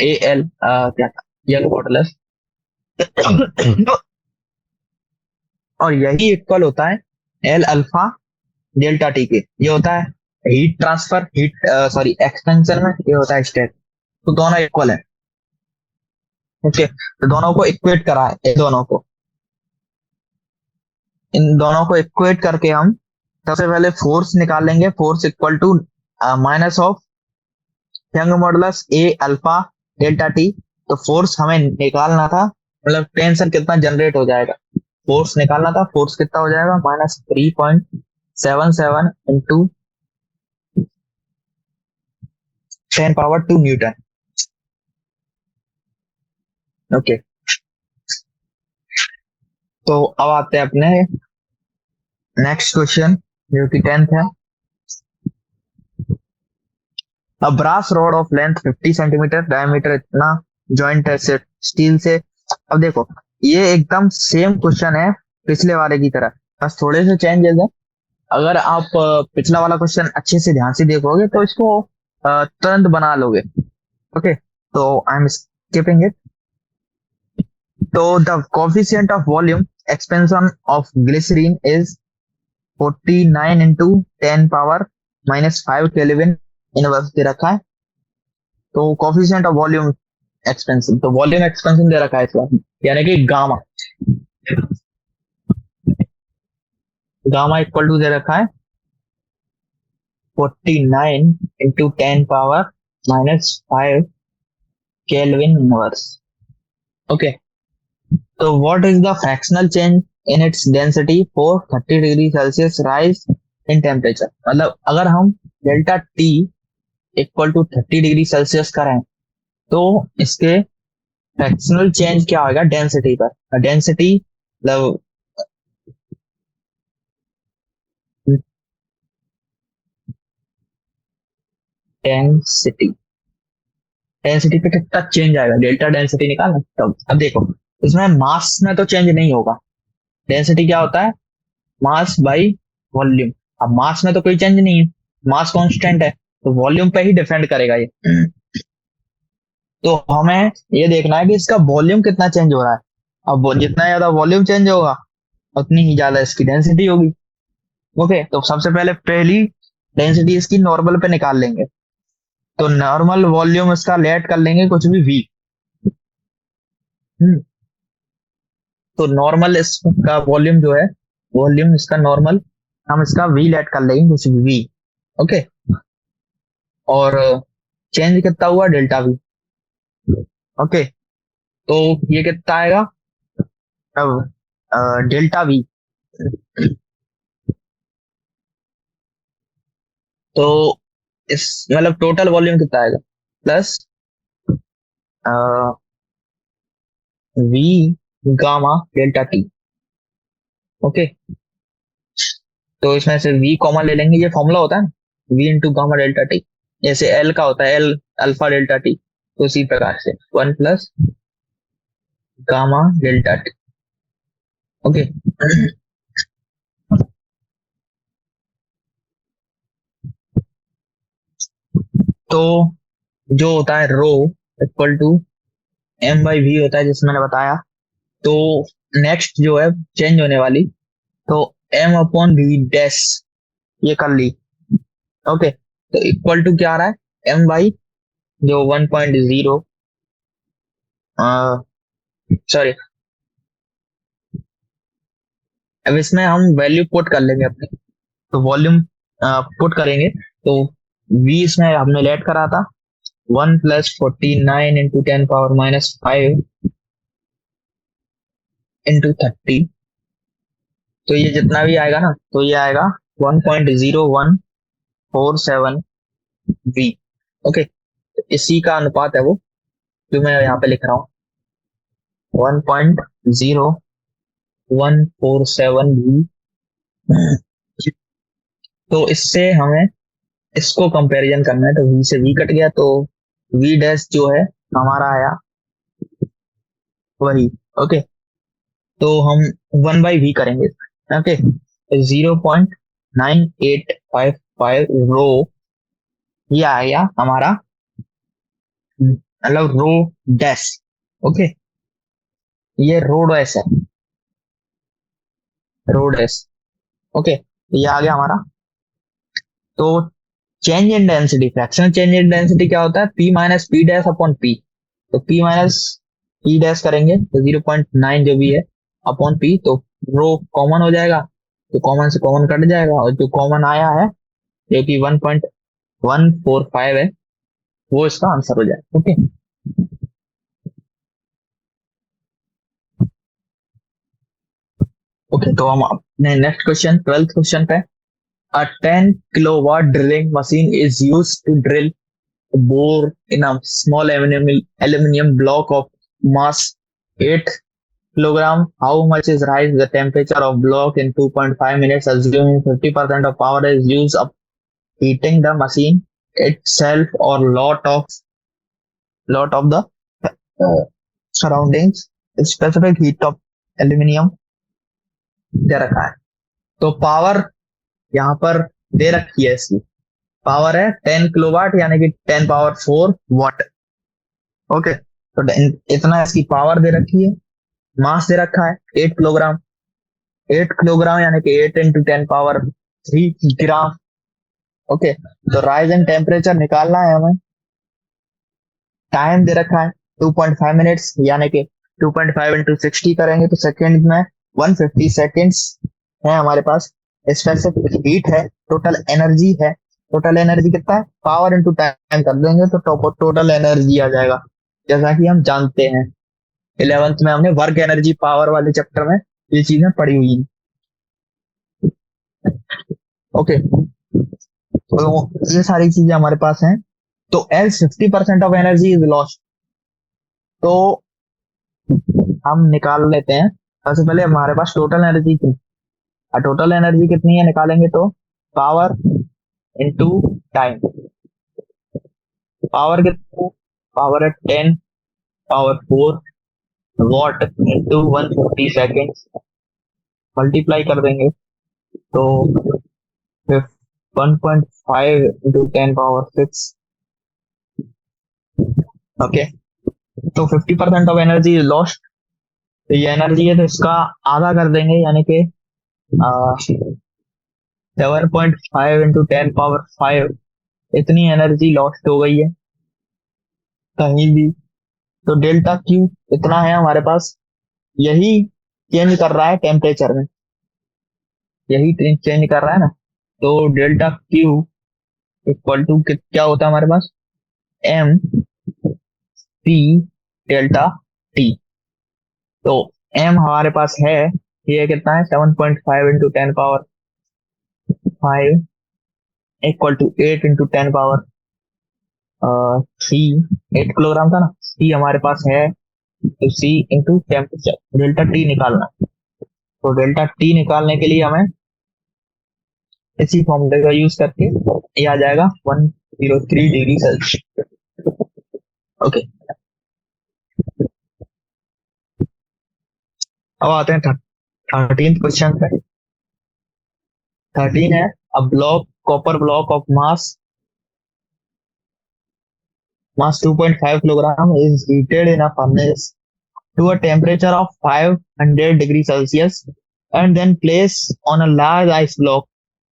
ए एल क्या था यंग मॉडुलस और यही इक्वल होता है एल अल्फा डेल्टा टी के, ये होता है heat transfer, heat sorry expansion में ये होता है स्ट्रेस, तो दोनों इक्वल है। ओके, तो दोनों को इक्वेट करा है, इन दोनों को इक्वेट करके हम सबसे पहले फोर्स निकाल लेंगे, force equal to minus of Young modulus A alpha delta T. तो फोर्स हमें निकालना था, मतलब टेंशन कितना जनरेट हो जाएगा, फोर्स निकालना था, फोर्स कितना हो जाएगा -3.77 इंटू 10⁻² न्यूटन। ओके, तो अब आते हैं अपने नेक्स्ट क्वेश्चन जो कि 10th है। A brass rod of length 50 centimetre, diameter इतना, जॉइंट है स्टील से। अब देखो ये एकदम सेम क्वेश्चन है पिछले वाले की तरह, बस थोड़े से चेंजेस है। अगर आप पिछला वाला क्वेश्चन अच्छे से ध्यान से देखोगे तो इसको तुरंत बना लोगे। ओके, तो आई एम स्किपिंग इट। तो the coefficient of volume expansion of glycerine is 49 into 10⁻⁻5 Kelvin inverse दे रखा है। तो कोफिशिएंट ऑफ वॉल्यूम एक्सपेंशन, तो वॉल्यूम एक्सपेंशन दे रखा है इसका, यानी कि गामा, गामा इक्वल टू दे रखा है 49 इंटू 10⁻⁻5 केल्विन इनवर्स। ओके, तो what is the fractional change in its density for 30 degree Celsius rise in temperature. मतलब अगर हम delta T equal to 30 degree Celsius करें तो इसके फ्रैक्शनल चेंज क्या होगा डेंसिटी पर, डेंसिटी मतलब डेंसिटी, डेंसिटी पे कितना चेंज आएगा, डेल्टा डेंसिटी निकालना। तो अब देखो इसमें मास में तो चेंज नहीं होगा, डेंसिटी क्या होता है मास बाई वॉल्यूम। अब मास में तो कोई चेंज नहीं है, मास कांस्टेंट है, तो वॉल्यूम पे ही डिपेंड करेगा ये। तो हमें ये देखना है कि इसका वॉल्यूम कितना चेंज हो रहा है। अब जितना ज्यादा वॉल्यूम चेंज होगा उतनी ही ज्यादा इसकी डेंसिटी होगी। ओके, तो सबसे पहले पहली डेंसिटी इसकी नॉर्मल पे निकाल लेंगे, तो नॉर्मल वॉल्यूम इसका लेट कर लेंगे कुछ भी वी। तो नॉर्मल इसका वॉल्यूम जो है, वॉल्यूम इसका नॉर्मल हम इसका वी लेट कर लेंगे कुछ भी वी। ओके, और चेंज कितना हुआ, डेल्टा वी। ओके, तो ये कितना आएगा अब, डेल्टा वी। तो इस मतलब टोटल वॉल्यूम कितना आएगा, plus V gamma delta T. Okay, तो इसमें से वी कॉमन ले लेंगे, ये फॉर्मूला होता है ना, V into gamma delta T. जैसे एल का होता है एल अल्फा डेल्टा टी, तो उसी प्रकार से one plus gamma delta T. Okay, तो जो होता है rho equal to M by V होता है, जिसमें मैंने बताया। तो नेक्स्ट जो है चेंज होने वाली, तो एम अपॉन वी डैश, ये कर ली। ओके, तो इक्वल टू क्या आ रहा है, एम बाई जो 1.0, सॉरी, अब इसमें हम वैल्यू पुट कर लेंगे अपने, तो वॉल्यूम पुट करेंगे। तो वी इसमें हमने लेट करा था 1 + 49 इंटू 10⁻⁻5 इंटू 30। तो ये जितना भी आएगा ना, तो ये आएगा 1.0147 वी। ओके, तो इसी का अनुपात है वो, जो मैं यहाँ पे लिख रहा हूँ, 1.0147 वी। तो इससे हमें इसको कंपैरिजन करना है, तो वी से वी कट गया, तो वी डैश जो है हमारा आया वही। ओके, तो हम 1/v करेंगे। ओके, 0.9855 रो, ये आ गया हमारा, मतलब रो डैश। ओके, ये रो डैश है, रो डैश। ओके, ये आ गया हमारा। तो change in density, fractional change in density क्या होता है, P minus P dash upon P. तो पी माइनस पी डैश करेंगे तो 0.9 जो भी है अपॉन पी, तो रो कॉमन हो जाएगा, तो कॉमन से कॉमन कट जाएगा, और जो कॉमन आया है जो कि 1.145 है, वो इसका आंसर हो जाएगा। ओके, ओके, तो हम अपने नेक्स्ट क्वेश्चन, 12th क्वेश्चन पे। A 10 kilowatt drilling machine is used to drill a bore in a small aluminum block of mass 8 kilogram. How much is rise the temperature of block in 2.5 minutes, assuming 50% of power is used up heating the machine itself or lot of the uh, surroundings. Specific heat of aluminum दे रखा है। तो पावर यहाँ पर दे रखी है, इसकी पावर है 10 किलोवाट, यानी कि 10⁴ वाट। ओके, तो इतना इसकी पावर दे रखी है। मास दे रखा है 8 किलोग्राम, 8 किलोग्राम यानी कि 8 × 10⁻³ ग्राम। ओके, तो राइज एंड टेम्परेचर निकालना है हमें। टाइम दे रखा है 2.5 मिनट्स, यानी कि 2.5 × 60 करेंगे तो सेकेंड में 150 सेकेंड्स है हमारे पास। स्पेसिफिक हीट है, टोटल एनर्जी है, टोटल एनर्जी कितना है, पावर इंटू टाइम कर देंगे तो टोटल एनर्जी आ जाएगा, जैसा कि हम जानते हैं 11th में हमने वर्क एनर्जी पावर वाले चैप्टर में ये चीजें पढ़ी हुई हैं। ओके, तो ये सारी चीजें हमारे पास हैं। तो as 50% of energy is lost, तो हम निकाल लेते हैं। सबसे पहले हमारे पास टोटल एनर्जी की, टोटल एनर्जी कितनी है निकालेंगे, तो पावर इंटू टाइम। पावर कितना, पावर है 10⁴ इंटू 150 सेकेंड, मल्टीप्लाई कर देंगे तो 1.5 इंटू 10⁻⁶। ओके, तो 50% ऑफ एनर्जी इज लॉस्ट। तो ये एनर्जी है, तो इसका आधा कर देंगे, यानी कि 7.5 इंटू 10⁵ इतनी एनर्जी लॉस्ट हो गई है कहीं भी। तो डेल्टा क्यू इतना है हमारे पास, यही चेंज कर रहा है टेम्परेचर में, यही चेंज कर रहा है ना। तो डेल्टा क्यू इक्वल टू क्या होता है हमारे पास, एम सी डेल्टा टी। तो एम हमारे पास है, ये कितना है 7.5 into 10 power 5 equal to 8 into 10 power C, 8 kilogram था ना। सी हमारे पास है, तो C into temperature delta T निकालना है। तो डेल्टा टी निकालने के लिए हमें इसी फॉर्मूले का यूज करके ये आ जाएगा 103 डिग्री सेल्सियस। ओके, अब आते हैं 13th क्वेश्चन पे। 13 है, a block copper block of mass 2.5 kilogram is heated in a furnace to a temperature of 500 degree Celsius and then placed on a large ice block.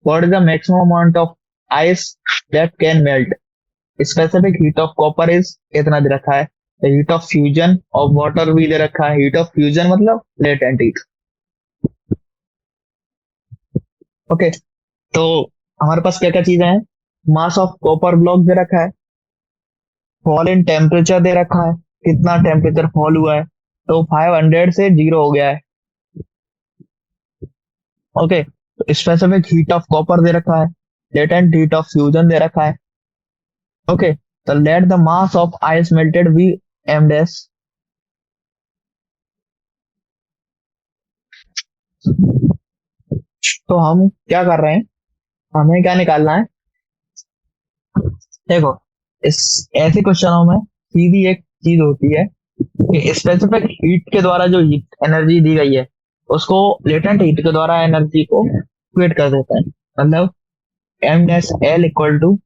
What is the maximum amount of ice that can melt? Specific heat of copper is इतना दे रखा है। Heat of fusion of water भी दे रखा है। हीट ऑफ फ्यूजन मतलब लेटेंट हीट। ओके, तो हमारे पास क्या क्या चीजें हैं? मास ऑफ कॉपर ब्लॉक दे रखा है, फॉल इन टेम्परेचर दे रखा है, कितना टेम्परेचर फॉल हुआ है, तो 500 से 0 हो गया है। ओके, तो स्पेसिफिक हीट ऑफ कॉपर दे रखा है, लेटेंट हीट ऑफ फ्यूजन दे रखा है। ओके, तो let the mass of ice melted be M dash. तो हम क्या कर रहे हैं, हमें क्या निकालना है? देखो, इस ऐसे क्वेश्चनों में सीधी एक चीज होती है कि स्पेसिफिक हीट के द्वारा जो हीट एनर्जी दी गई है उसको लेटेंट हीट के द्वारा एनर्जी को क्रिएट कर देते हैं। मतलब M dash L equal to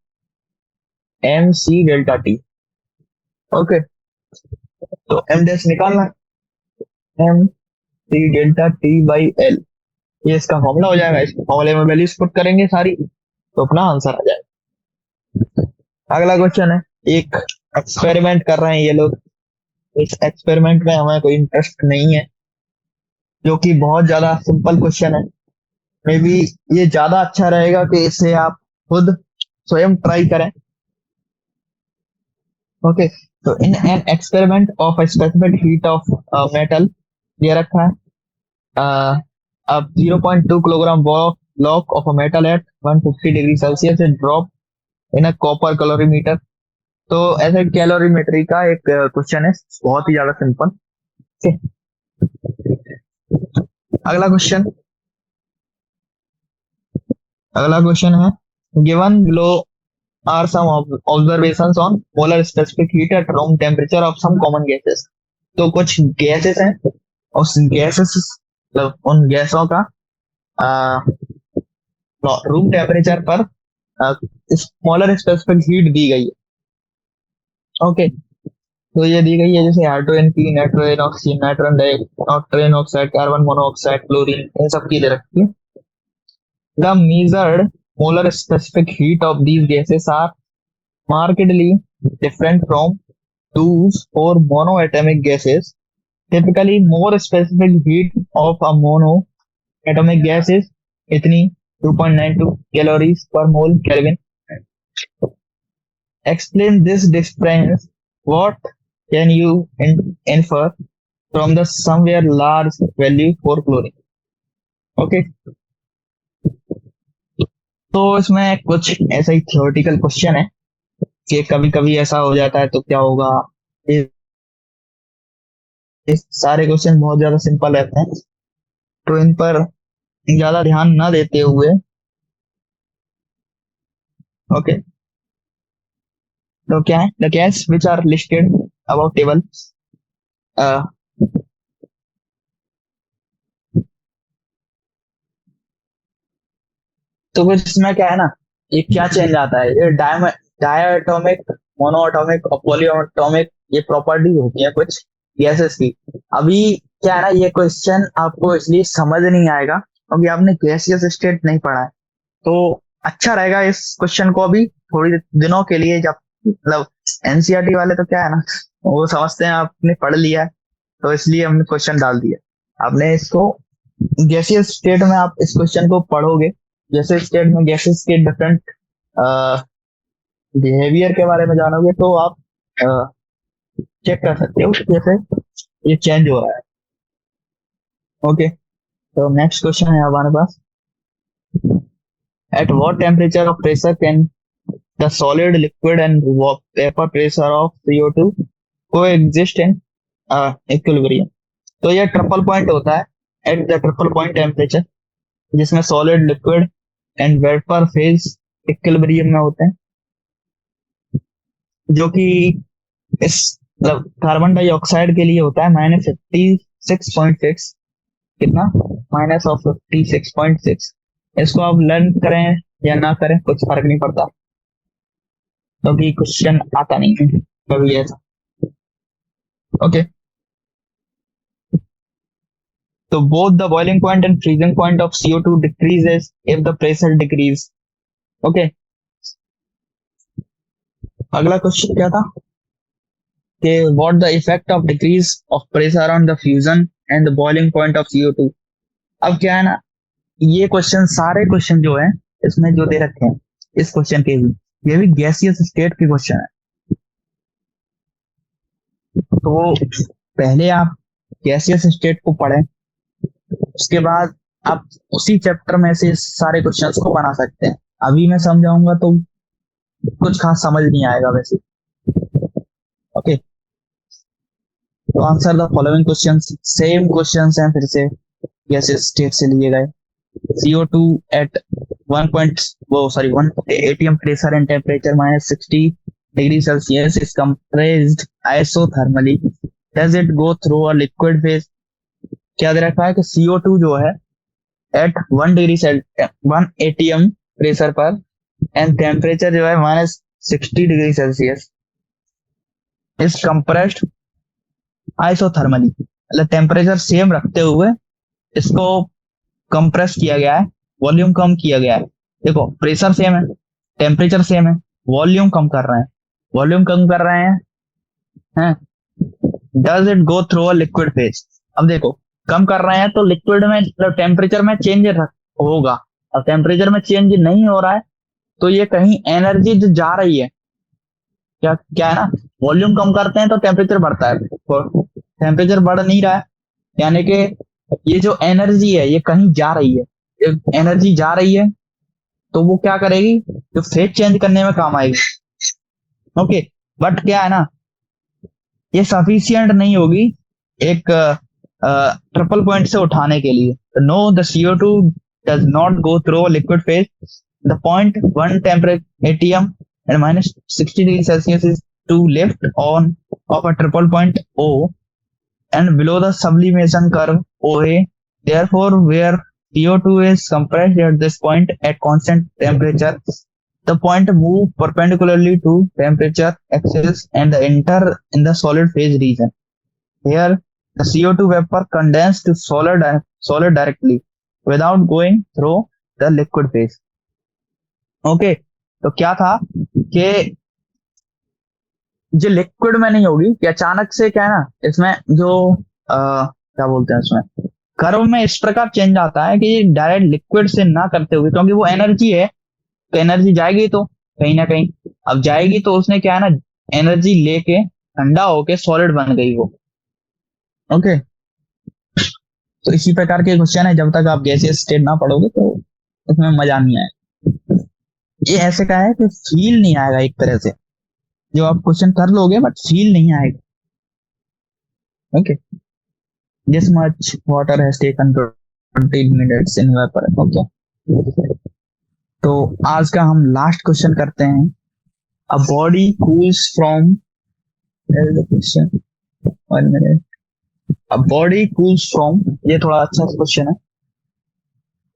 M C delta T. Okay, तो एम डैश निकालना, M C delta T by L, ये इसका फॉर्मूला हो जाएगा। इस फॉर्मूले में वैल्यूज पुट करेंगे सारी, तो अपना आंसर आ जाएगा। अगला क्वेश्चन है, एक एक्सपेरिमेंट कर रहे हैं ये लोग। इस एक्सपेरिमेंट में हमें कोई इंटरेस्ट नहीं है, जो कि बहुत ज्यादा सिंपल क्वेश्चन है। मे बी ये ज्यादा अच्छा रहेगा कि इसे आप खुद स्वयं ट्राई करें। ओके, तो in an experiment of specific heat of metal दे रखा है, अब 0.2 kilogram block of a metal at 150 degree Celsius drop in a copper calorimeter. तो ऐसे कैलोरीमेट्री का एक क्वेश्चन है, बहुत ही ज्यादा सिंपल। okay. अगला क्वेश्चन, अगला क्वेश्चन है, given below are some observations on molar specific heat at room temperature of some common gases. तो कुछ गैसेस हैं, उस गैसेस मतलब उन गैसों का रूम टेम्परेचर पर स्मॉलर स्पेसिफिक हीट दी गई है। ओके, तो ये दी गई है जैसे हाइड्रोजन की, nitrogen oxygen, nitrogen oxide, carbon monoxide, chlorine, इन सब की दे रखी है। The measured molar specific heat of these gases are markedly different from those for monoatomic gases. Typically, more specific heat of a monoatomic gas is इतनी 2.92 calories per mole Kelvin. Explain this difference. What can you infer from the somewhere large value for chlorine? Okay. तो इसमें कुछ ऐसा ही थियोरेटिकल क्वेश्चन है कि कभी कभी ऐसा हो जाता है तो क्या होगा। ये सारे क्वेश्चन बहुत ज्यादा सिंपल रहते हैं, तो इन पर ज्यादा ध्यान ना देते हुए, ओके, तो क्या है, the gas which are listed about table. तो कुछ इसमें क्या है ना, ये क्या चेंज आता है, ये डायटोमिक, मोनोएटॉमिक और पॉलीएटॉमिक ये प्रॉपर्टी होती है कुछ गैसेस की। अभी क्या है ना, ये क्वेश्चन आपको इसलिए समझ नहीं आएगा क्योंकि आपने गैसियस स्टेट नहीं पढ़ा है। तो अच्छा रहेगा इस क्वेश्चन को अभी थोड़ी दिनों के लिए, जब मतलब एनसीईआरटी वाले तो क्या है ना, वो समझते हैं आपने पढ़ लिया है, तो इसलिए हमने क्वेश्चन डाल दिया। आपने इसको गैसियस स्टेट में आप इस क्वेश्चन को पढ़ोगे, जैसे स्टेट में गैसेस के डिफरेंट बिहेवियर के बारे में जानोगे तो आप चेक कर सकते हो कि कैसे ये चेंज हो रहा है। ओके, तो नेक्स्ट क्वेश्चन है हमारे पास। At what temperature of pressure can the solid liquid and vapour pressure of CO2 coexist in equilibrium. तो ये ट्रिपल पॉइंट होता है, at the triple point temperature, जिसमें solid liquid and vapour phase equilibrium में होते हैं, जो कि इस कार्बन डाइऑक्साइड के लिए होता है -56.6। कितना? -56.6। इसको आप लर्न करें या ना करें कुछ फर्क नहीं पड़ता, क्योंकि क्वेश्चन आता नहीं है कभी ऐसा। ओके, तो both the boiling point and freezing point of CO2 decreases if the pressure decrease। Okay, अगला क्वेश्चन क्या था कि what the effect of decrease of pressure on the fusion and the boiling point of CO2। अब क्या है ना, ये क्वेश्चन सारे क्वेश्चन जो है इसमें जो दे रखे हैं, इस क्वेश्चन के भी, ये भी गैसियस स्टेट के क्वेश्चन है। तो पहले आप गैसियस स्टेट को पढ़ें, उसके बाद आप उसी चैप्टर में से सारे क्वेश्चंस को बना सकते हैं। अभी मैं समझाऊंगा तो कुछ खास समझ नहीं आएगा वैसे। ओके, तो answer the following questions. Same questions हैं फिर से, गैसियस स्टेट से लिए गए। CO2 at 1 atm pressure and temperature -60°C is compressed isothermally। Does it go through a liquid phase? क्या दे रखा है कि CO2 जो है at 1 atm प्रेशर पर एंड टेम्परेचर जो है -60°C इज कंप्रेस्ड आइसोथर्मली, मतलब टेम्परेचर सेम रखते हुए इसको कंप्रेस किया गया है, वॉल्यूम कम किया गया है। देखो, प्रेशर सेम है, टेम्परेचर सेम है, वॉल्यूम कम कर रहे हैं, वॉल्यूम कम कर रहे हैं। Does it go through a liquid phase? अब देखो, कम कर रहे हैं तो लिक्विड में टेम्परेचर में चेंज होगा, और टेम्परेचर में चेंज नहीं हो रहा है तो ये कहीं एनर्जी जो जा रही है, क्या क्या है ना, वॉल्यूम कम करते हैं तो टेम्परेचर बढ़ता है, टेम्परेचर बढ़ नहीं रहा है, यानी कि ये जो एनर्जी है ये कहीं जा रही है। एनर्जी जा रही है तो वो क्या करेगी, तो फेज चेंज करने में काम आएगी। ओके, बट क्या है ना, ये सफिशियंट नहीं होगी एक ट्रिपल पॉइंट से उठाने के लिए। No, the CO2 does not go through liquid phase. The point 1 temperature ATM and -60°C is to left on of a triple point O and below the sublimation curve OA, therefore where CO2 is compressed at this point at constant temperature, the point move perpendicularly to temperature axis and enter in the solid phase region. Here the CO2 vapor condenses to solid directly without going through the liquid phase। Okay, तो क्या था कि जो लिक्विड में नहीं होगी कि अचानक से क्या है ना, इसमें जो क्या बोलते हैं, इसमें कर्व में इस प्रकार चेंज आता है कि डायरेक्ट लिक्विड से ना करते हुए, क्योंकि वो एनर्जी है तो एनर्जी जाएगी तो कहीं ना कहीं, अब जाएगी तो उसने क्या है ना, एनर्जी लेके ठंडा होके सॉलिड बन गई वो। ओके, तो इसी प्रकार के क्वेश्चन है, जब तक आप गैसियस स्टेट ना पढ़ोगे तो उसमें मजा नहीं आएगा। ये ऐसे का है कि फील नहीं आएगा एक तरह से, जो आप क्वेश्चन कर लोगे बट फील नहीं आएगा। Okay, this much water has taken 20 minutes in vapour. Okay, तो आज का हम लास्ट क्वेश्चन करते हैं। अ body cools from, question 1 minute, a body cools from, ये थोड़ा अच्छा क्वेश्चन है,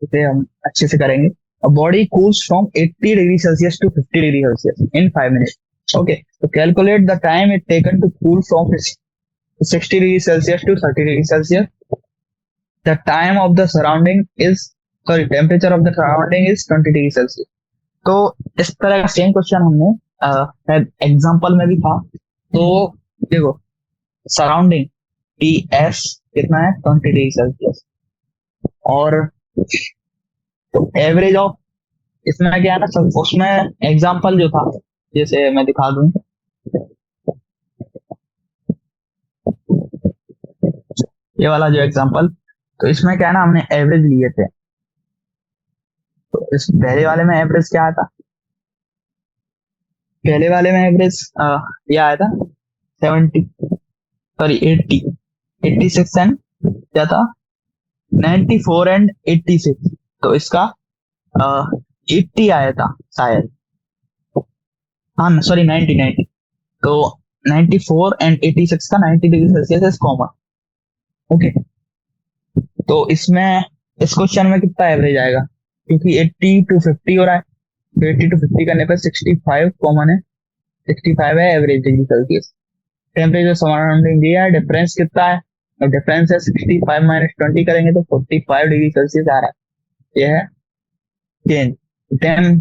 इसे हम अच्छे से करेंगे। A body cools from 80°C to 50°C in 5 minutes। Okay, तो calculate the time it taken to cool from 60°C to 30°C। The time of the surrounding is, sorry, temperature of the surrounding is 20°C। तो इस तरह का सेम क्वेश्चन हमने एग्जांपल में भी था। तो देखो, सराउंडिंग TS कितना है, 20°C, और तो एवरेज ऑफ, इसमें क्या है ना, उसमें एग्जांपल जो था जैसे मैं दिखा दूं, ये वाला जो एग्जांपल, तो इसमें क्या है ना, हमने एवरेज लिए थे। तो इस पहले वाले में एवरेज क्या आया था, पहले वाले में एवरेज ये आया था 70, सॉरी 80, 86 एंड क्या था, 94 एंड 86। तो इसका 80 आया था शायद, हाँ सॉरी 90 90। तो 94 एंड 86 का 90 degree Celsius is common. Okay, तो इसमें इस क्वेश्चन में कितना एवरेज आएगा, क्योंकि 80 टू 50 हो रहा है, तो 80 टू 50 करने पर 65 कॉमन है, 65 है average degree Celsius. Temperature surrounding दिया है, डिफरेंस कितना है, और डिफरेंस है 65 माइनस 20 करेंगे तो 45 डिग्री सेल्सियस आ रहा है। ये है change,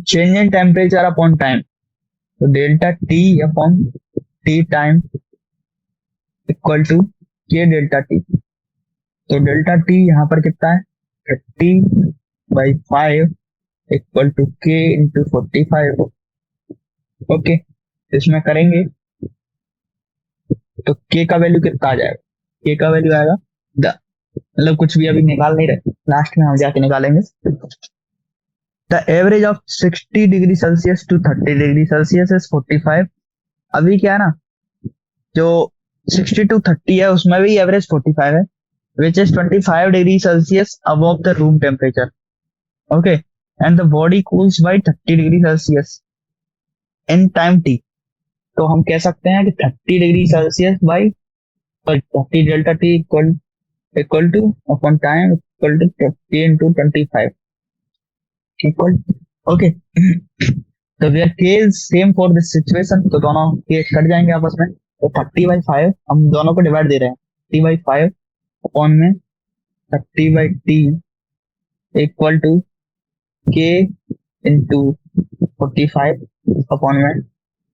change in temperature upon time, तो delta T upon T time equal to K delta T. तो डेल्टा टी यहाँ पर कितना है, 30/5 equal to K into 45। Okay, इसमें करेंगे तो के का वैल्यू कितना आ जाएगा, के का वैल्यू आएगा मतलब कुछ भी अभी निकाल नहीं रहे, लास्ट में हम जाके निकालेंगे। The average of 60 degree Celsius to 30 degree Celsius is 45। अभी क्या है ना, जो 60 टू 30 है उसमें भी एवरेज 45 है, which is 25 degree Celsius above the room temperature. Okay, and the body cools by 30 degree Celsius in time T. तो हम कह सकते हैं कि 30 degree Celsius by 30 delta T equal to upon time equal to 30 into 25 equal. Okay, तो we are case same for this situation, तो दोनों केस कट जाएंगे आपस में। तो 30/5 हम दोनों को डिवाइड दे रहे हैं, 30/5 अपॉन में 30/t equal to K into 45 upon में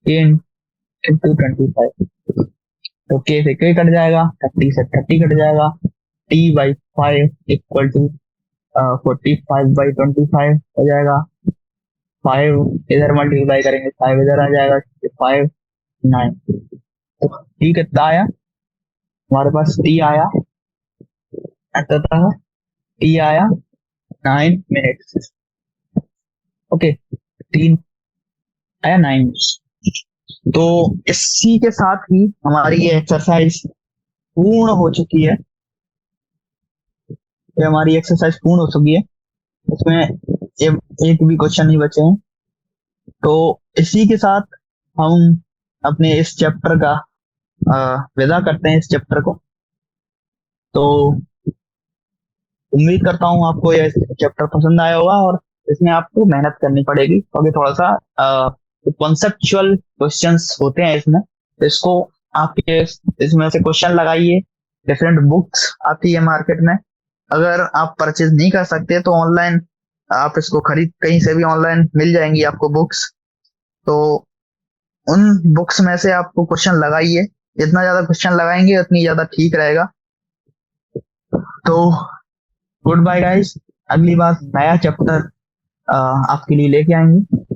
के इंटू 25। तो के से के कट जाएगा, 30 से 30 कट जाएगा, t/5 इक्वल टू 45/25 हो जाएगा। 5 इधर मल्टीप्लाई करेंगे, 5 इधर आ जाएगा, 5 9। तो टी कितना आया हमारे पास, टी आया तथा टी आया 9 मिनट। ओके, टी आया 9। तो इसी के साथ ही हमारी ये एक्सरसाइज पूर्ण हो चुकी है, ये हमारी एक्सरसाइज पूर्ण हो चुकी है, इसमें एक भी क्वेश्चन नहीं बचे हैं। तो इसी के साथ हम अपने इस चैप्टर का विदा करते हैं, इस चैप्टर को। तो उम्मीद करता हूँ आपको यह चैप्टर पसंद आया होगा, और इसमें आपको मेहनत करनी पड़ेगी क्योंकि थोड़ा सा कॉन्सेप्चुअल क्वेश्चंस होते हैं इसमें, तो इसको आपके इसमें से क्वेश्चन लगाइए। डिफरेंट बुक्स आती है मार्केट में, अगर आप परचेज नहीं कर सकते तो ऑनलाइन आप इसको खरीद, कहीं से भी ऑनलाइन मिल जाएंगी आपको बुक्स। तो उन बुक्स में से आपको क्वेश्चन लगाइए, जितना ज्यादा क्वेश्चन लगाएंगे उतनी ज्यादा ठीक रहेगा। तो गुड बाय गाइस, अगली बार नया चैप्टर आपके लिए लेके आएंगे।